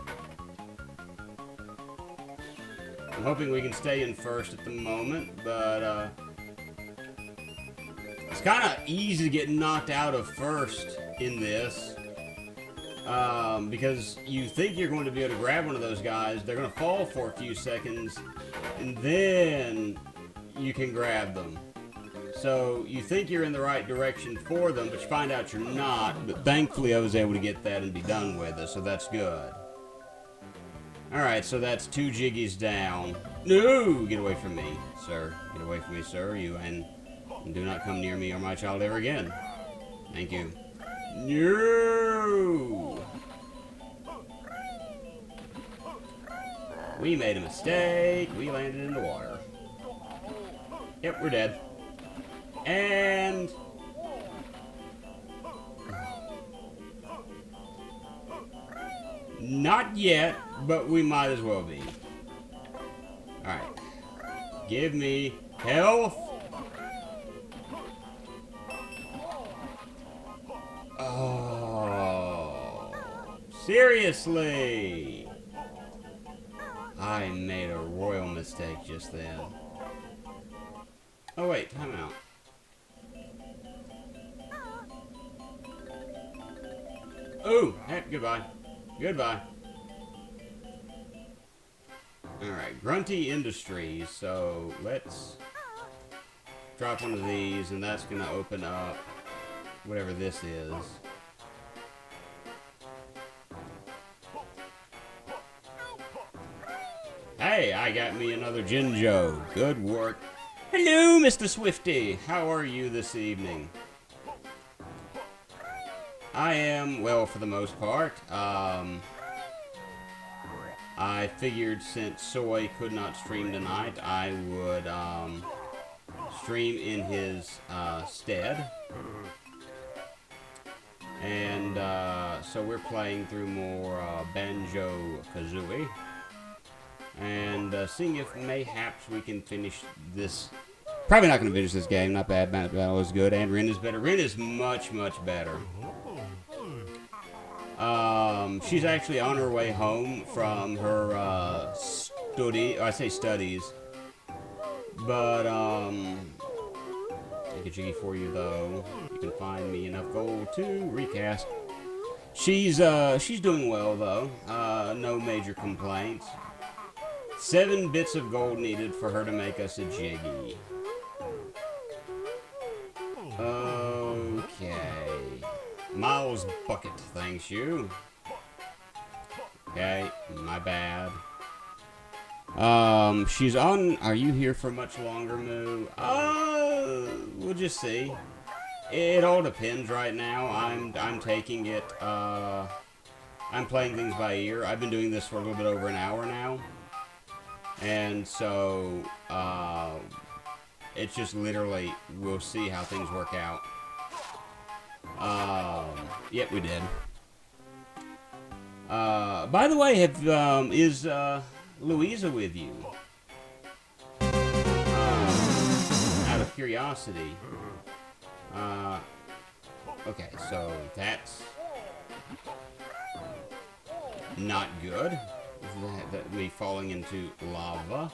I'm hoping we can stay in first at the moment, but it's kind of easy to get knocked out of first in this. Because you think you're going to be able to grab one of those guys, they're going to fall for a few seconds, and then you can grab them. So you think you're in the right direction for them, but you find out you're not. But thankfully I was able to get that and be done with it, so that's good. Alright, so that's 2 jiggies down. No! Get away from me, sir. Get away from me, sir. You and do not come near me or my child ever again. Thank you. No! We made a mistake. We landed in the water. Yep, we're dead. And... not yet, but we might as well be. Alright. Give me health. Oh, seriously? I made a royal mistake just then. Oh wait, time out. Ooh, hey, goodbye. Goodbye. Alright, Grunty Industries, so let's drop one of these, and that's gonna open up whatever this is. Hey, I got me another Jinjo. Good work. Hello, Mr. Swifty. How are you this evening? I am, well, for the most part. I figured since Soy could not stream tonight, I would stream in his stead. And so we're playing through more Banjo-Kazooie. And seeing if mayhaps we can finish this. Probably not going to finish this game. Not bad. Battle is good. And Rin is better. Rin is much, much better. She's actually on her way home from her studies. But take a jiggy for you though. You can find me enough gold to recast. She's doing well though. No major complaints. 7 bits of gold needed for her to make us a jiggy. Okay. Miles Bucket, thanks you. Okay, my bad. She's on. Are you here for much longer, Moo? We'll just see. It all depends right now. I'm taking it. I'm playing things by ear. I've been doing this for a little bit over an hour now, and so it's just literally we'll see how things work out. Yep, we did. By the way, is Louisa with you? Out of curiosity. Okay, so that's not good. That me falling into lava.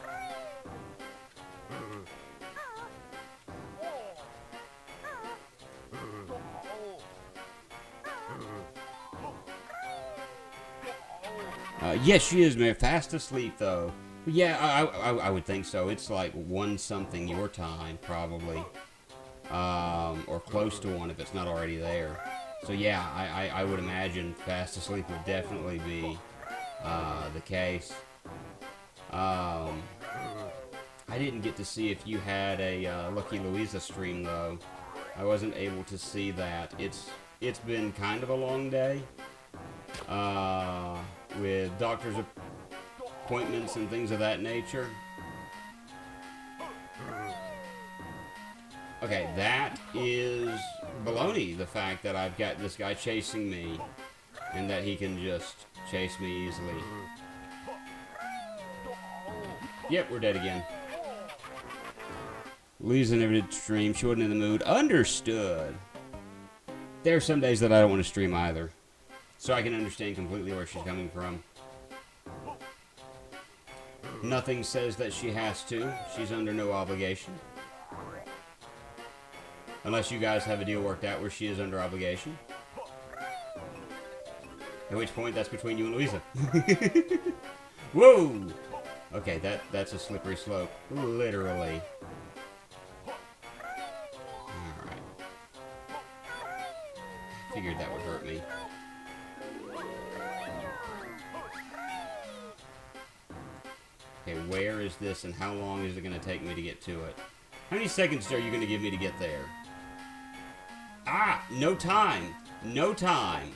Yes, she is, man. Fast asleep, though. Yeah, I would think so. It's like 1 something your time, probably. Or close to 1 if it's not already there. So yeah, I would imagine fast asleep would definitely be the case. I didn't get to see if you had a Lucky Louisa stream, though. I wasn't able to see that. It's been kind of a long day. with doctor's appointments and things of that nature. Okay, that is baloney, the fact that I've got this guy chasing me and that he can just chase me easily. Yep, we're dead again. Lisa never did stream. She wasn't in the mood. Understood. There are some days that I don't want to stream either. So I can understand completely where she's coming from. Nothing says that she has to. She's under no obligation. Unless you guys have a deal worked out where she is under obligation. At which point, that's between you and Louisa. Whoa! Okay, that's a slippery slope. Literally. Alright. Figured that would hurt me. Okay, where is this and how long is it going to take me to get to it? How many seconds are you going to give me to get there? Ah! No time! No time!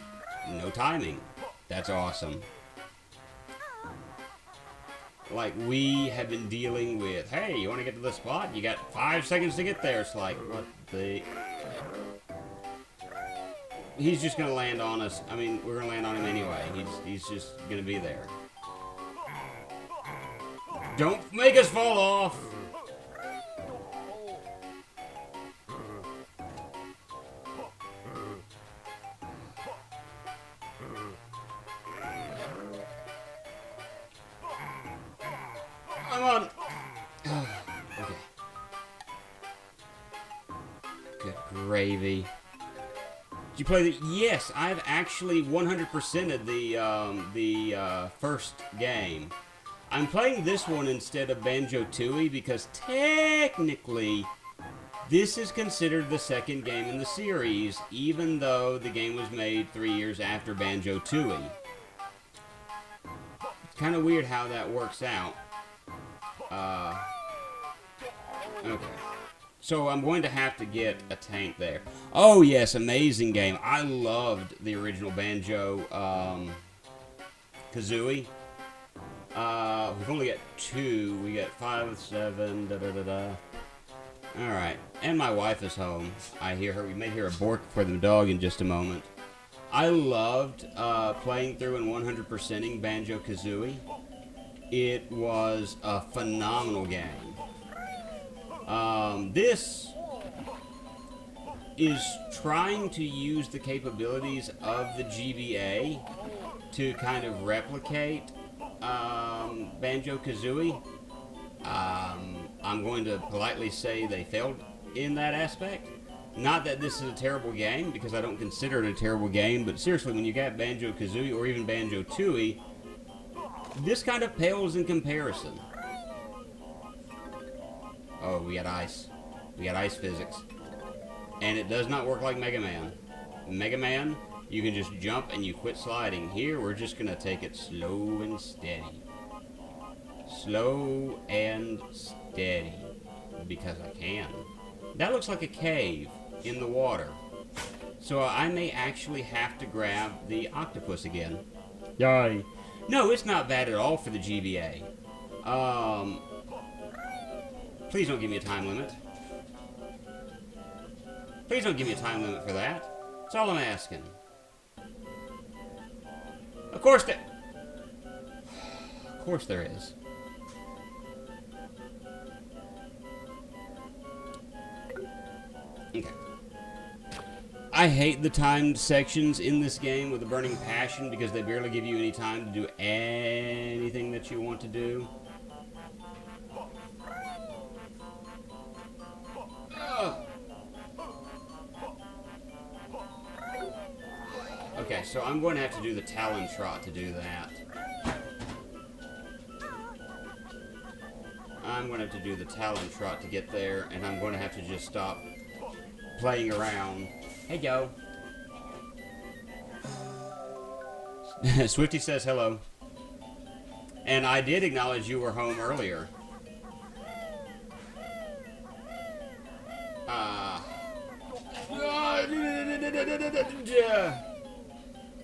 No timing. That's awesome. Like, we have been dealing with, hey, you want to get to the spot? You got 5 seconds to get there. It's like, what the... He's just going to land on us. I mean, we're going to land on him anyway. He's just going to be there. Don't make us fall off! Come on! Okay. Good gravy. Did you play the... Yes, I've actually 100%ed the first game. I'm playing this one instead of Banjo-Tooie because technically this is considered the second game in the series, even though the game was made 3 years after Banjo-Tooie. It's kind of weird how that works out. Okay. So I'm going to have to get a tank there. Oh yes, amazing game. I loved the original Banjo-Kazooie. We've only got 2. We got 5, 7, da-da-da-da. Alright. And my wife is home. I hear her. We may hear a bork for the dog in just a moment. I loved playing through and 100%ing Banjo-Kazooie. It was a phenomenal game. This is trying to use the capabilities of the GBA to kind of replicate Banjo-Kazooie. I'm going to politely say they failed in that aspect. Not that this is a terrible game, because I don't consider it a terrible game, but seriously, when you got Banjo-Kazooie or even Banjo-Tooie, this kind of pales in comparison. Oh, we got ice. We got ice physics. And it does not work like Mega Man. Mega Man, you can just jump and you quit sliding. Here, we're just going to take it slow and steady. Slow and steady. Because I can. That looks like a cave in the water. So I may actually have to grab the octopus again. Yay. No, it's not bad at all for the GBA. Please don't give me a time limit. Please don't give me a time limit for that. That's all I'm asking. Of course there is. Okay. I hate the timed sections in this game with a burning passion because they barely give you any time to do anything that you want to do. Okay, so I'm going to have to do the Talon Trot to do that. I'm going to have to do the Talon Trot to get there, and I'm going to have to just stop playing around. Hey, yo. Swifty says hello. And I did acknowledge you were home earlier.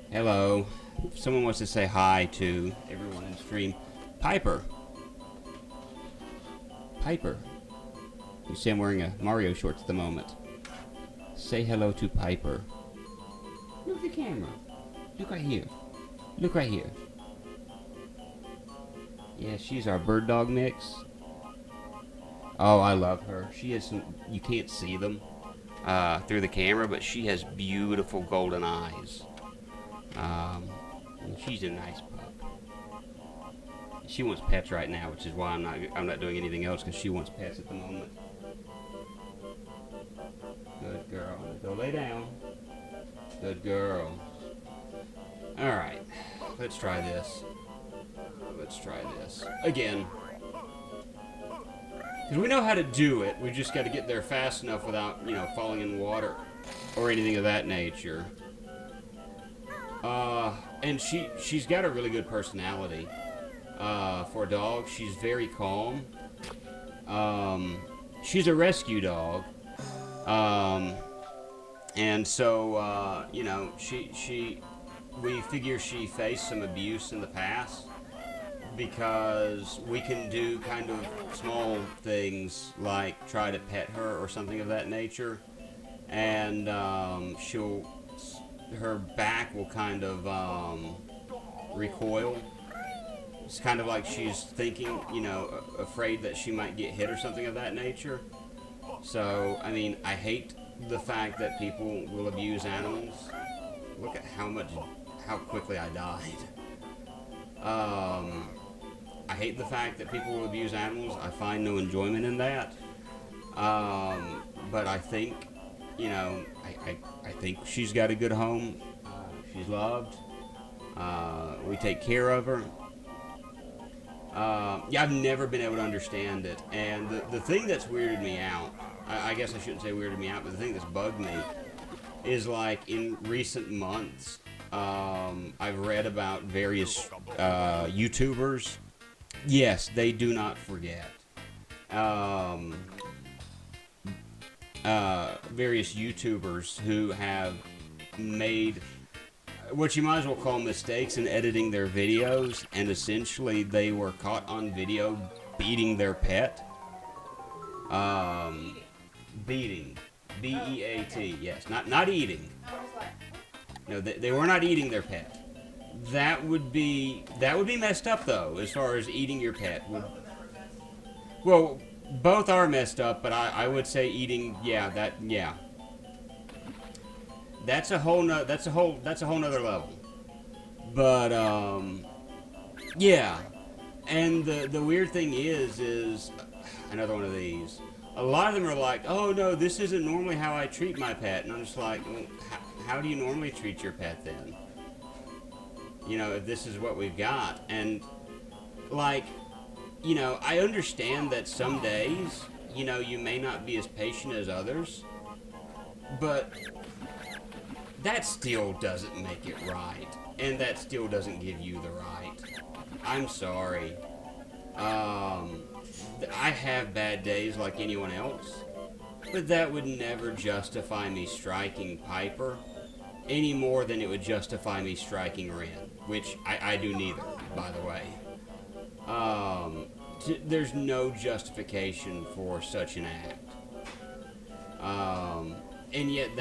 Hello. someone wants to say hi to everyone in the stream. Piper. Piper. You see I'm wearing a Mario shorts at the moment. Say hello to Piper. Look at the camera. Look right here. Look right here. Yeah, she's our bird dog mix. Oh, I love her. She has some, you can't see them through the camera, but she has beautiful golden eyes. And she's a nice pup. She wants pets right now, which is why I'm not doing anything else, because she wants pets at the moment. Good girl. Go lay down. Good girl. Alright. Let's try this. Let's try this. Again. Because we know how to do it. We just got to get there fast enough without, you know, falling in water. Or anything of that nature. And she's got a really good personality. For a dog. She's very calm. She's a rescue dog. And so, you know, we figure she faced some abuse in the past because we can do kind of small things like try to pet her or something of that nature, and her back will kind of recoil. It's kind of like she's thinking, you know, afraid that she might get hit or something of that nature. So, I mean, I hate the fact that people will abuse animals. Look at how quickly I died. I hate the fact that people will abuse animals. I find no enjoyment in that. But I think, you know, I think she's got a good home. She's loved. We take care of her. Yeah, I've never been able to understand it. And the thing that's weirded me out, I guess I shouldn't say weirded me out, but the thing that's bugged me is, like, in recent months, I've read about various YouTubers. Yes, they do not forget. Various YouTubers who have made what you might as well call mistakes in editing their videos, and essentially they were caught on video beating their pet. Beating. B-E-A-T, yes. Not eating. No, they were not eating their pet. That would be messed up, though, as far as eating your pet. Well, both are messed up, but I would say eating, yeah. That's a whole nother level. But yeah. And the weird thing is another one of these. A lot of them are like, oh no, this isn't normally how I treat my pet, and I'm just like, well, how do you normally treat your pet then? You know, if this is what we've got. And like, you know, I understand that some days, you know, you may not be as patient as others, but that still doesn't make it right, and that still doesn't give you the right. I'm sorry. I have bad days like anyone else, but that would never justify me striking Piper any more than it would justify me striking Ren, which I do neither, by the way. There's no justification for such an act. And yet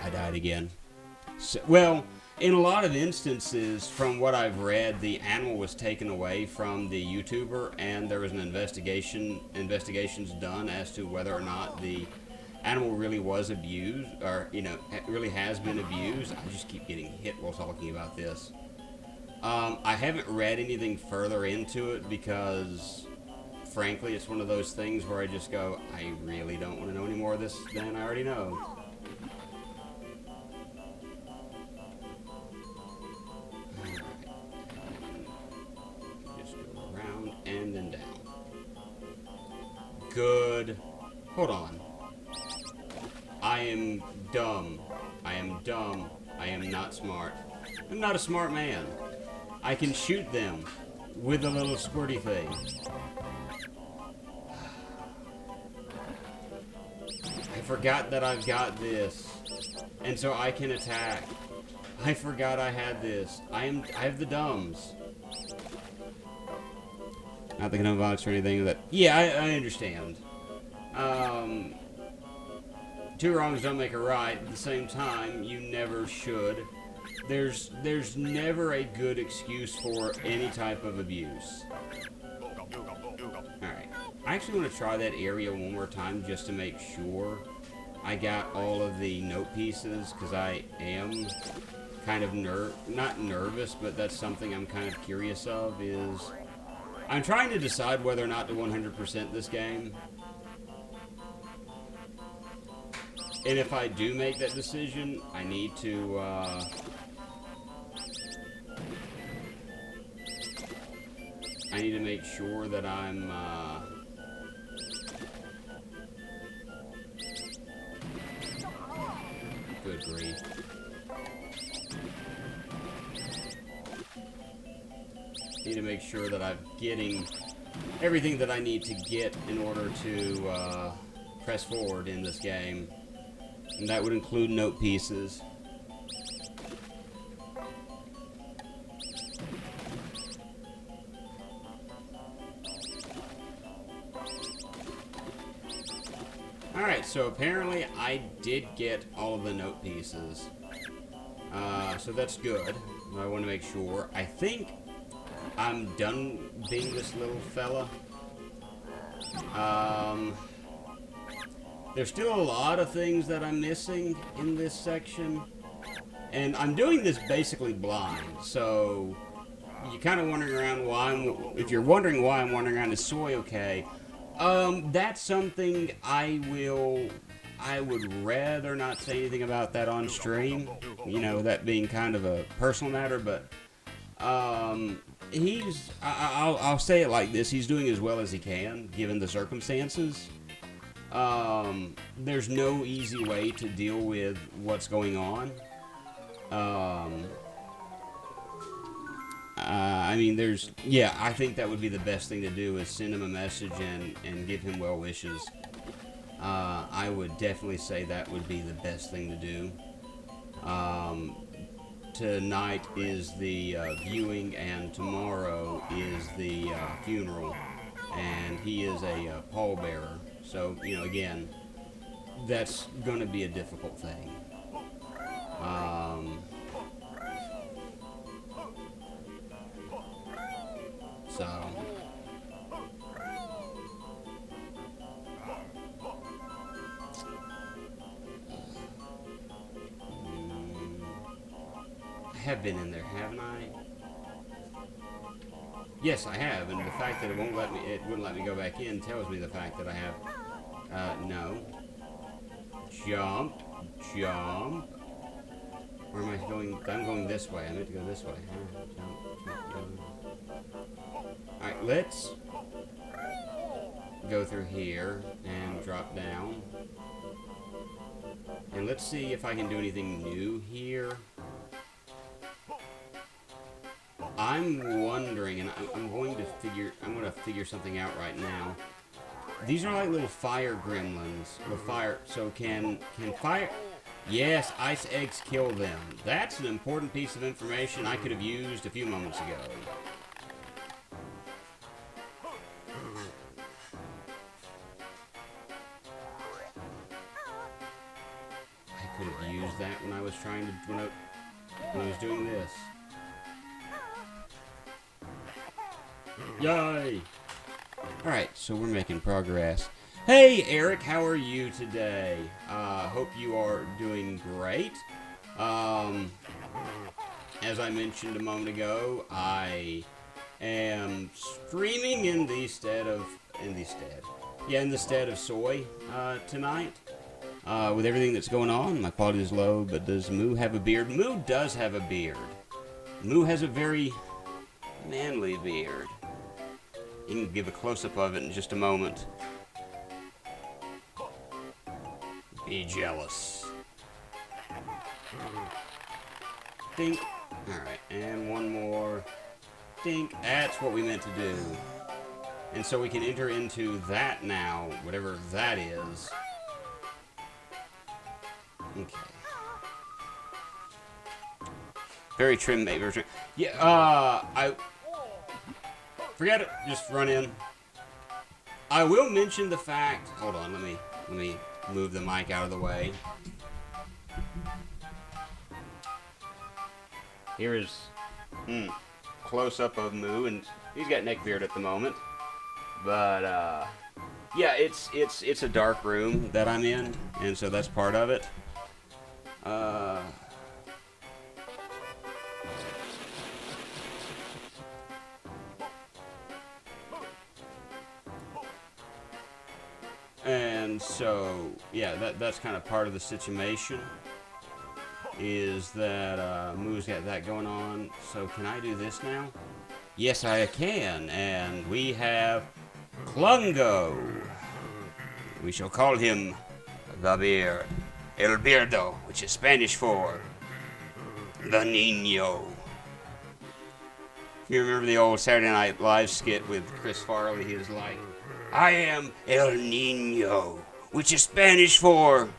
I died again. So, well, in a lot of instances, from what I've read, the animal was taken away from the YouTuber, and there was an investigations done as to whether or not the animal really was abused, or, you know, really has been abused. I just keep getting hit while talking about this. I haven't read anything further into it because, frankly, it's one of those things where I just go, I really don't want to know any more of this than I already know. Just go around and then down. Good. Hold on. I am dumb. I am dumb. I am not smart. I'm not a smart man. I can shoot them with a little squirty thing. I forgot that I've got this. And so I can attack. I forgot I had this. I have the dumbs. Not the gnome box or anything that. Yeah, I understand. Two wrongs don't make a right. At the same time, you never should. There's never a good excuse for any type of abuse. Alright. I actually want to try that area one more time just to make sure I got all of the note pieces, because I am kind of not nervous, but that's something I'm kind of curious of, is I'm trying to decide whether or not to 100% this game. And if I do make that decision, I need to, make sure that I'm, good grief. Need to make sure that I'm getting everything that I need to get in order to, press forward in this game. And that would include note pieces. Alright, so apparently I did get all of the note pieces. So that's good. I want to make sure. I think I'm done being this little fella. There's still a lot of things that I'm missing in this section. And I'm doing this basically blind, so you're kind of wondering around why if you're wondering why I'm wandering around, is Soy okay? That's something I would rather not say anything about that on stream. You know, that being kind of a personal matter, but, I'll say it like this, he's doing as well as he can, given the circumstances. There's no easy way to deal with what's going on. I mean, I think that would be the best thing to do, is send him a message and give him well wishes. I would definitely say that would be the best thing to do. Tonight is the viewing, and tomorrow is the funeral, and he is a pallbearer. So, you know, again, that's going to be a difficult thing. I have been in there, haven't I? Yes, I have, and the fact that it wouldn't let me go back in tells me the fact that I have. No. Jump. Where am I going? I'm going this way. I meant to go this way. Jump. Alright, let's go through here and drop down. And let's see if I can do anything new here. I'm wondering, and I'm going to figure something out right now. These are like little fire gremlins. So can fire... Yes, ice eggs kill them. That's an important piece of information I could have used a few moments ago. I could have used that when I was when I was doing this. Yay! Alright, so we're making progress. Hey, Eric, how are you today? Hope you are doing great. As I mentioned a moment ago, I am streaming in the stead of Soy tonight. With everything that's going on, my quality is low, but does Moo have a beard? Moo does have a beard. Moo has a very manly beard. You can give a close-up of it in just a moment. Be jealous. Dink. Alright, and one more. Dink. That's what we meant to do. And so we can enter into that now, whatever that is. Okay. Very trim, mate. Very trim. Yeah, I... Forget it. Just run in. I will mention the fact... Hold on, let me move the mic out of the way. Here is close-up of Moo, and he's got neck beard at the moment. But, yeah, it's a dark room that I'm in, and so that's part of it. And so, yeah, that's kind of part of the situation, is that Moo's got that going on. So can I do this now? Yes, I can. And we have Clungo. We shall call him the Beard. El Beardo, which is Spanish for the Niño. If you remember the old Saturday Night Live skit with Chris Farley, he was like, I am El Niño, which is Spanish for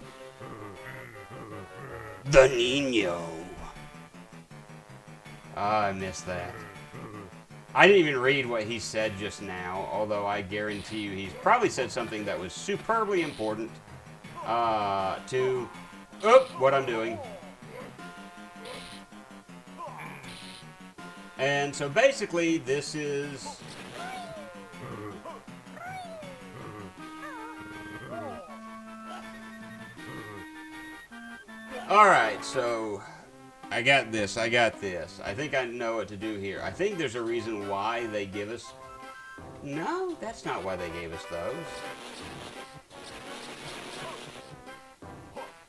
the Niño. I missed that. I didn't even read what he said just now, although I guarantee you he's probably said something that was superbly important to what I'm doing. And so basically this is... Alright, so I got this. I think I know what to do here. I think there's a reason why they give us... No, that's not why they gave us those.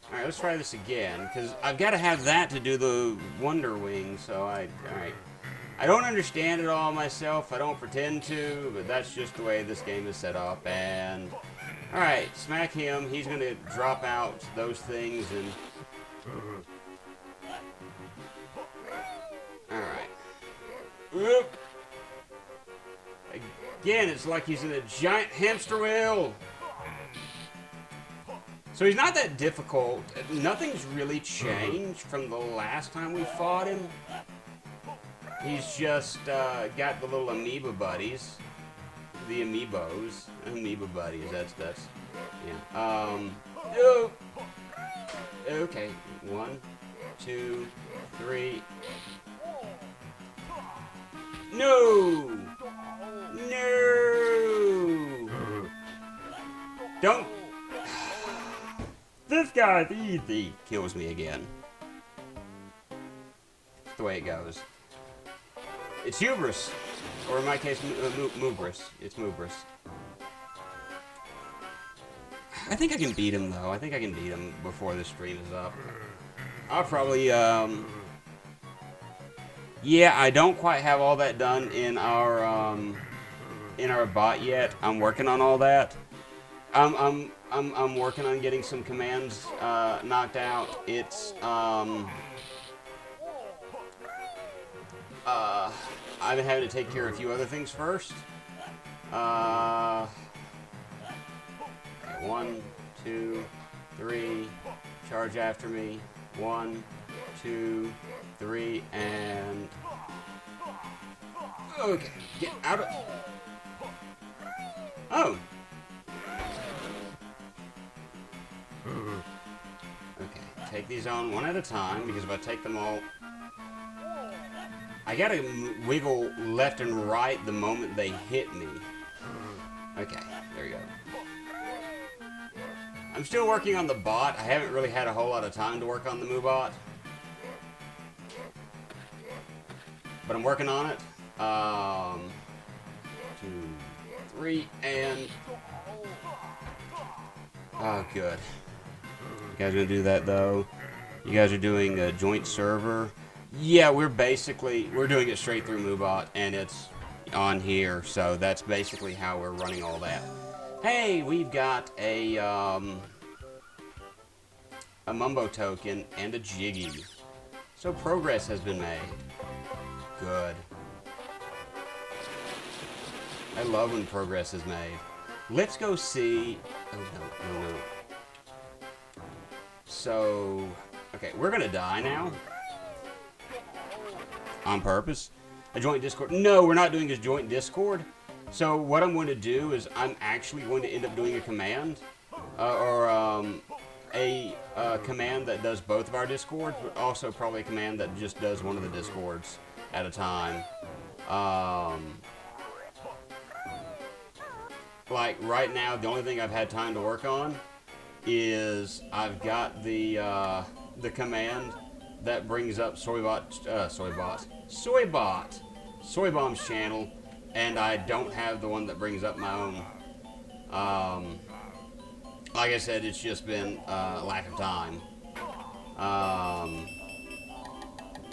Alright, let's try this again, because I've got to have that to do the Wonder Wing, so alright. I don't understand it all myself, I don't pretend to, but that's just the way this game is set up, and... Alright, smack him, he's going to drop out those things, and... Alright. Again, it's like he's in a giant hamster wheel. So he's not that difficult. Nothing's really changed from the last time we fought him. He's just got the little amoeba buddies. The amiibos. Amoeba buddies, that's yeah. Okay, 1, 2, 3. No! No! Don't! This guy's easy. Kills me again. That's the way it goes. It's hubris. Or in my case, moobris. It's moobris. I think I can beat him, though. I think I can beat him before the stream is up. I'll probably, yeah, I don't quite have all that done in our bot yet. I'm working on all that. I'm working on getting some commands knocked out. It's I've been having to take care of a few other things first. 1, 2, 3. Charge after me. 1, 2, 3, and okay, get out of. Oh. Okay, take these on one at a time, because if I take them all, I gotta wiggle left and right the moment they hit me. Okay, there you go. I'm still working on the bot. I haven't really had a whole lot of time to work on the Moobot, but I'm working on it. 2, 3, and... Oh, good. You guys gonna do that, though? You guys are doing a joint server? Yeah, we're doing it straight through Moobot, and it's on here, so that's basically how we're running all that. Hey, we've got a Mumbo token and a Jiggy. So progress has been made. Good. I love when progress is made. Let's go see... Oh, no. So... Okay, we're gonna die now. on purpose. A joint Discord. No, we're not doing a joint Discord. So what I'm going to do is I'm actually going to end up doing a command. A command that does both of our Discords, but also probably a command that just does one of the Discords at a time. Like right now, the only thing I've had time to work on is I've got the command that brings up Soybomb's channel, and I don't have the one that brings up my own. Like I said, it's just been lack of time.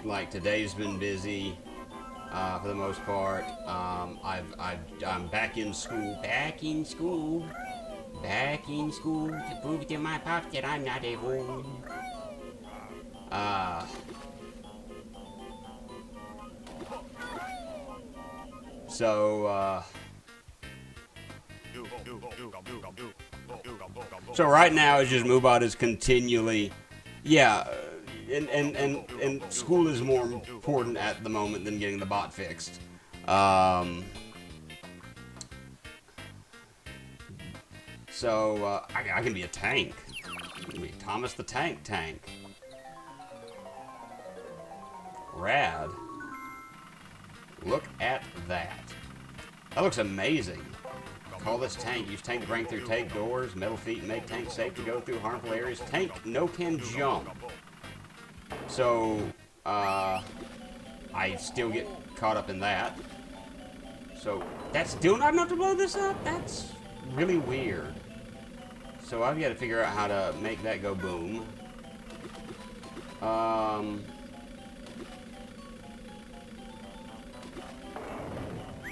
Like today's been busy for the most part. I'm back in school. Back in school to prove to my pops that I'm not a fool. So right now it's just Moobot is continually, yeah, and school is more important at the moment than getting the bot fixed. So I can be a tank. I can be Thomas the Tank. Rad. Look at that. That looks amazing. Call this tank. Use tank to break through tank doors. Metal feet make tank safe to go through harmful areas. Tank no can jump. So, I still get caught up in that. So, that's still not enough to blow this up? That's really weird. So, I've got to figure out how to make that go boom.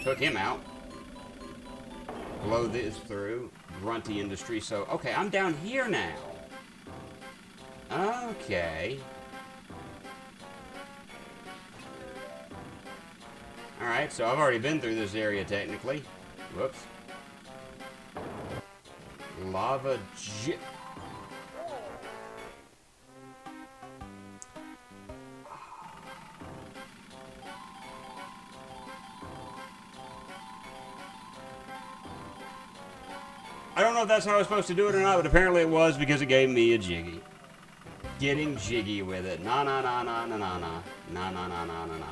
Took him out. Blow this through. Grunty industry. So, okay, I'm down here now. Okay. Alright, so I've already been through this area technically. Whoops. Lava jet. I don't know if that's how I was supposed to do it or not, but apparently it was because it gave me a jiggy. Getting jiggy with it. Na na na na na na na. Na na na na na na.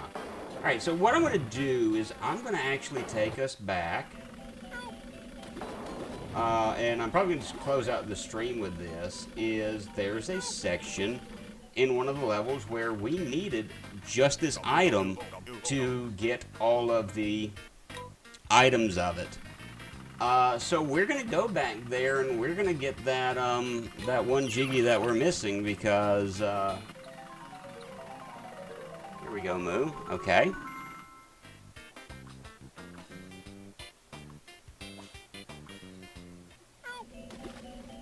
Alright, so what I'm going to do is I'm going to actually take us back. And I'm probably going to close out the stream with this. There's a section in one of the levels where we needed just this item to get all of the items of it. So we're gonna go back there and we're gonna get that that one jiggy that we're missing because here we go, Moo. Okay.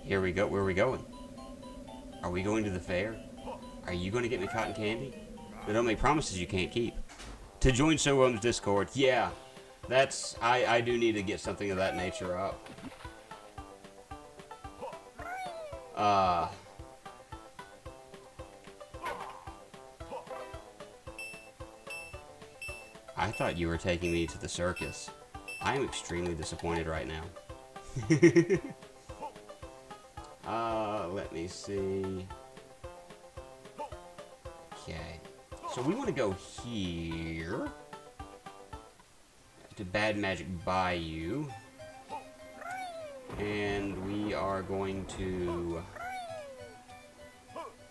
Here we go. Where are we going? Are we going to the fair? Are you going to get me cotton candy? But don't make promises you can't keep. To join Soybomb's Discord, yeah. That's, I do need to get something of that nature up. I thought you were taking me to the circus. I am extremely disappointed right now. Let me see. Okay. So we want to go here. To Bad Magic Bayou. And we are going to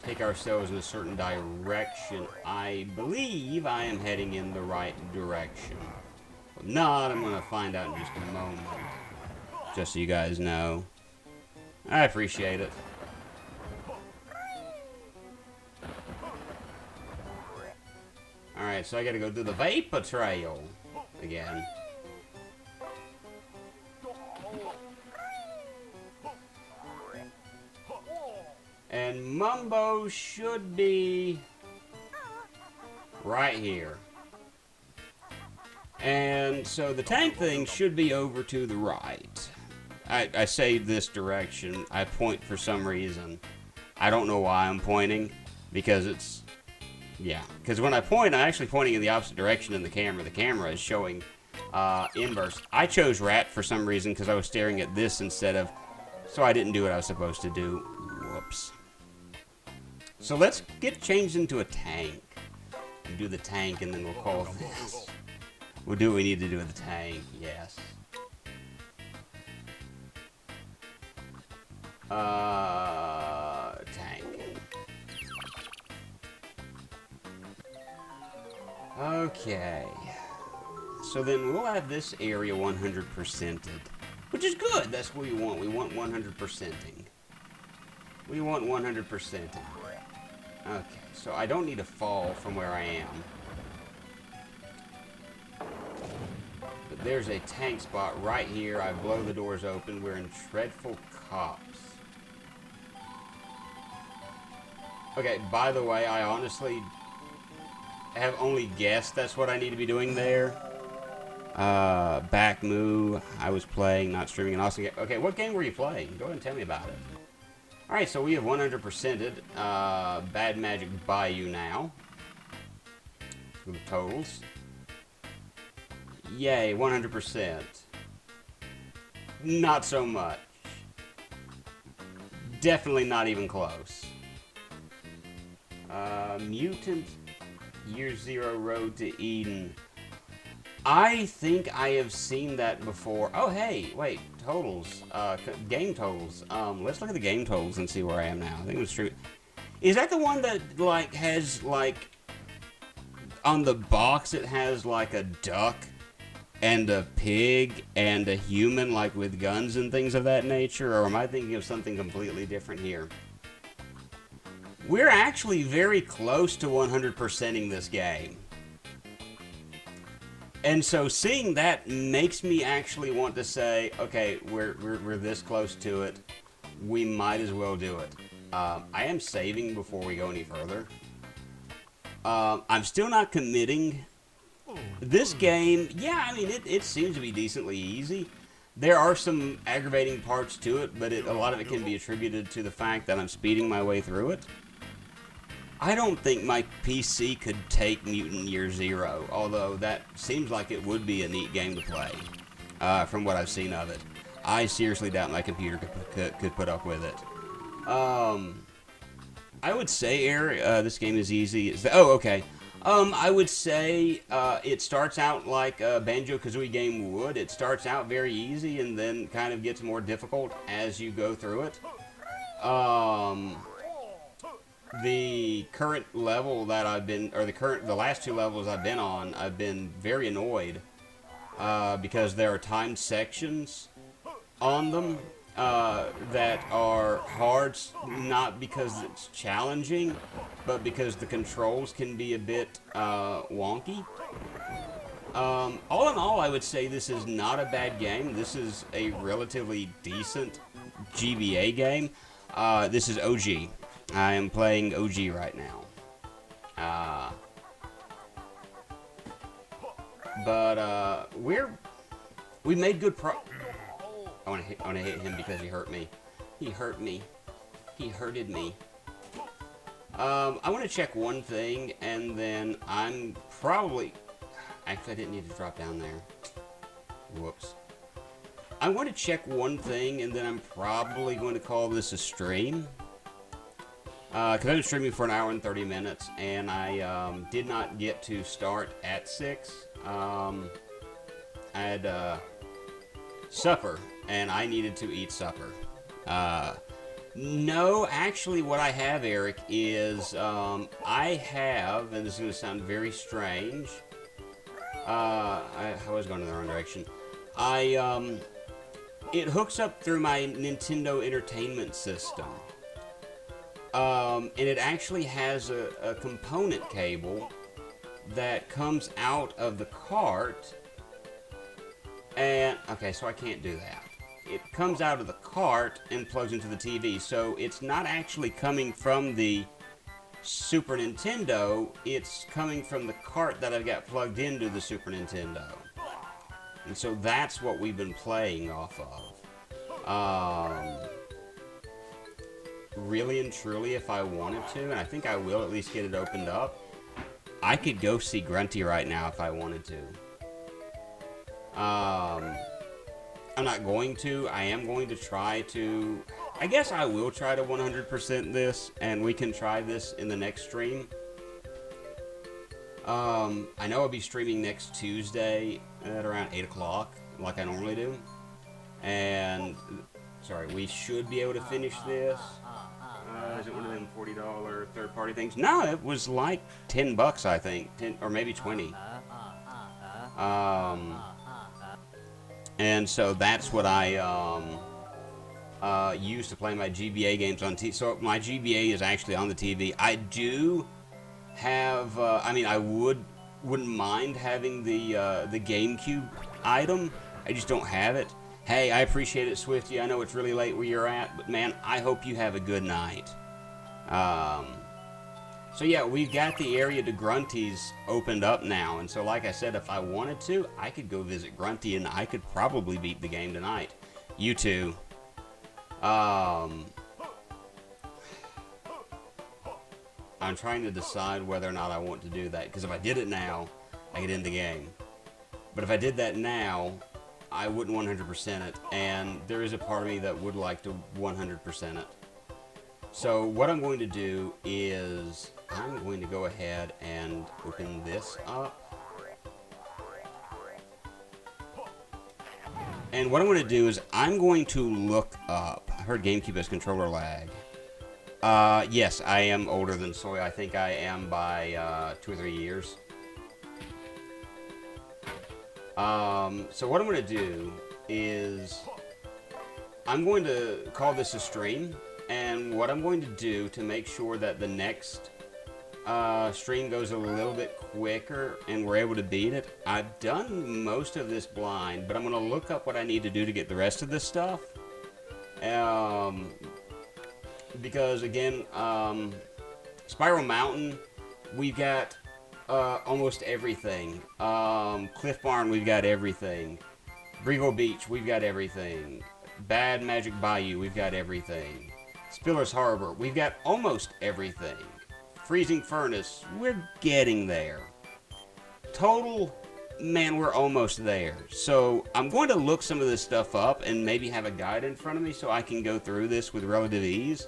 take ourselves in a certain direction. I believe I am heading in the right direction. If not, I'm going to find out in just a moment. Just so you guys know. I appreciate it. Alright, so I gotta go do the Vapor Trail again. And Mumbo should be right here. And so the tank thing should be over to the right. I say this direction. I point for some reason. I don't know why I'm pointing. Because it's Yeah, because when I point, I'm actually pointing in the opposite direction in the camera. The camera is showing inverse. I chose rat for some reason because I was staring at this instead of... So I didn't do what I was supposed to do. Whoops. So let's get changed into a tank. We'll do the tank and then we'll call this. We'll do what we need to do with the tank, yes. Tank. Okay. So then we'll have this area 100%ed. Which is good. That's what we want. We want 100%ing. We want 100%ing. Okay. So I don't need to fall from where I am. But there's a tank spot right here. I blow the doors open. We're in Dreadful Cops. Okay, by the way, I honestly have only guessed that's what I need to be doing there. Back moo. I was playing, not streaming an awesome game. Okay, what game were you playing? Go ahead and tell me about it. Alright, so we have 100%ed Bad Magic Bayou now. For the totals. Yay, 100%. Not so much. Definitely not even close. Mutant Year Zero Road to Eden. I think I have seen that before. Oh, hey, wait, totals. Game totals. Let's look at the game totals and see where I am now. I think it was true. Is that the one that, like, has, like, on the box it has, like, a duck and a pig and a human, like, with guns and things of that nature? Or am I thinking of something completely different here? We're actually very close to 100%ing this game. And so seeing that makes me actually want to say, okay, we're this close to it. We might as well do it. I am saving before we go any further. I'm still not committing. This game, yeah, I mean, it seems to be decently easy. There are some aggravating parts to it, but a lot of it can be attributed to the fact that I'm speeding my way through it. I don't think my PC could take Mutant Year Zero, although that seems like it would be a neat game to play, from what I've seen of it. I seriously doubt my computer could put up with it. I would say, Eric, this game is easy. Oh, okay. I would say it starts out like a Banjo-Kazooie game would. It starts out very easy and then kind of gets more difficult as you go through it. The current level that I've been, or the last two levels I've been on, I've been very annoyed because there are timed sections on them that are hard, not because it's challenging, but because the controls can be a bit wonky. All in all, I would say this is not a bad game. This is a relatively decent GBA game. This is OG. I am playing OG right now. We made good I want to hit him because he hurt me. He hurt me. He hurted me. I want to check one thing, and then I'm probably... Actually, I didn't need to drop down there. Whoops. I want to check one thing, and then I'm probably going to call this a stream. Because I've been streaming for an hour and 30 minutes, and I did not get to start at 6. I had supper, and I needed to eat supper. No, actually what I have, Eric, is I have, and this is going to sound very strange, I was going in the wrong direction. It hooks up through my Nintendo Entertainment System. And it actually has a component cable that comes out of the cart. And, okay, so I can't do that. It comes out of the cart and plugs into the TV. So it's not actually coming from the Super Nintendo. It's coming from the cart that I've got plugged into the Super Nintendo. And so that's what we've been playing off of. Really and truly, if I wanted to, and I think I will at least get it opened up, I could go see Grunty right now if I wanted to. I'm not going to. I am going to try to... I guess I will try to 100% this, and we can try this in the next stream. I know I'll be streaming next Tuesday at around 8 o'clock, like I normally do. And, sorry, we should be able to finish this. Is it one of them $40 third-party things? No, it was like $10, I think, 10 or maybe 20. And so that's what I use to play my GBA games on TV. So my GBA is actually on the TV. I do have, I mean, I wouldn't mind having the GameCube item. I just don't have it. Hey, I appreciate it, Swifty. I know it's really late where you're at, but man, I hope you have a good night. So yeah, we've got the area to Grunty's opened up now, and so like I said, if I wanted to, I could go visit Grunty, and I could probably beat the game tonight. You too. I'm trying to decide whether or not I want to do that, because if I did it now, I get in the game. But if I did that now, I wouldn't 100% it, and there is a part of me that would like to 100% it. So what I'm going to do is I'm going to go ahead and open this up. And what I'm going to do is I'm going to look up. I heard GameCube has controller lag. Yes, I am older than Soy. I think I am by 2 or 3 years. So what I'm going to do is I'm going to call this a stream, and what I'm going to do to make sure that the next stream goes a little bit quicker and we're able to beat it, I've done most of this blind, but I'm going to look up what I need to do to get the rest of this stuff. Because again, Spiral Mountain, we've got almost everything. Cliff Barn, we've got everything. Brigo Beach, we've got everything. Bad Magic Bayou, we've got everything. Spiller's Harbor, we've got almost everything. Freezing Furnace, we're getting there. Total, man, we're almost there. So I'm going to look some of this stuff up and maybe have a guide in front of me so I can go through this with relative ease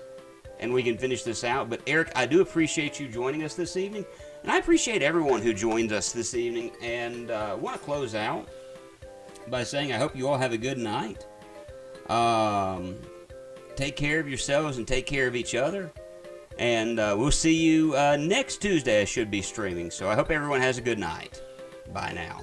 and we can finish this out. But Eric, I do appreciate you joining us this evening, and I appreciate everyone who joins us this evening, and I want to close out by saying I hope you all have a good night. Take care of yourselves and take care of each other. And we'll see you next Tuesday. I should be streaming. So I hope everyone has a good night. Bye now.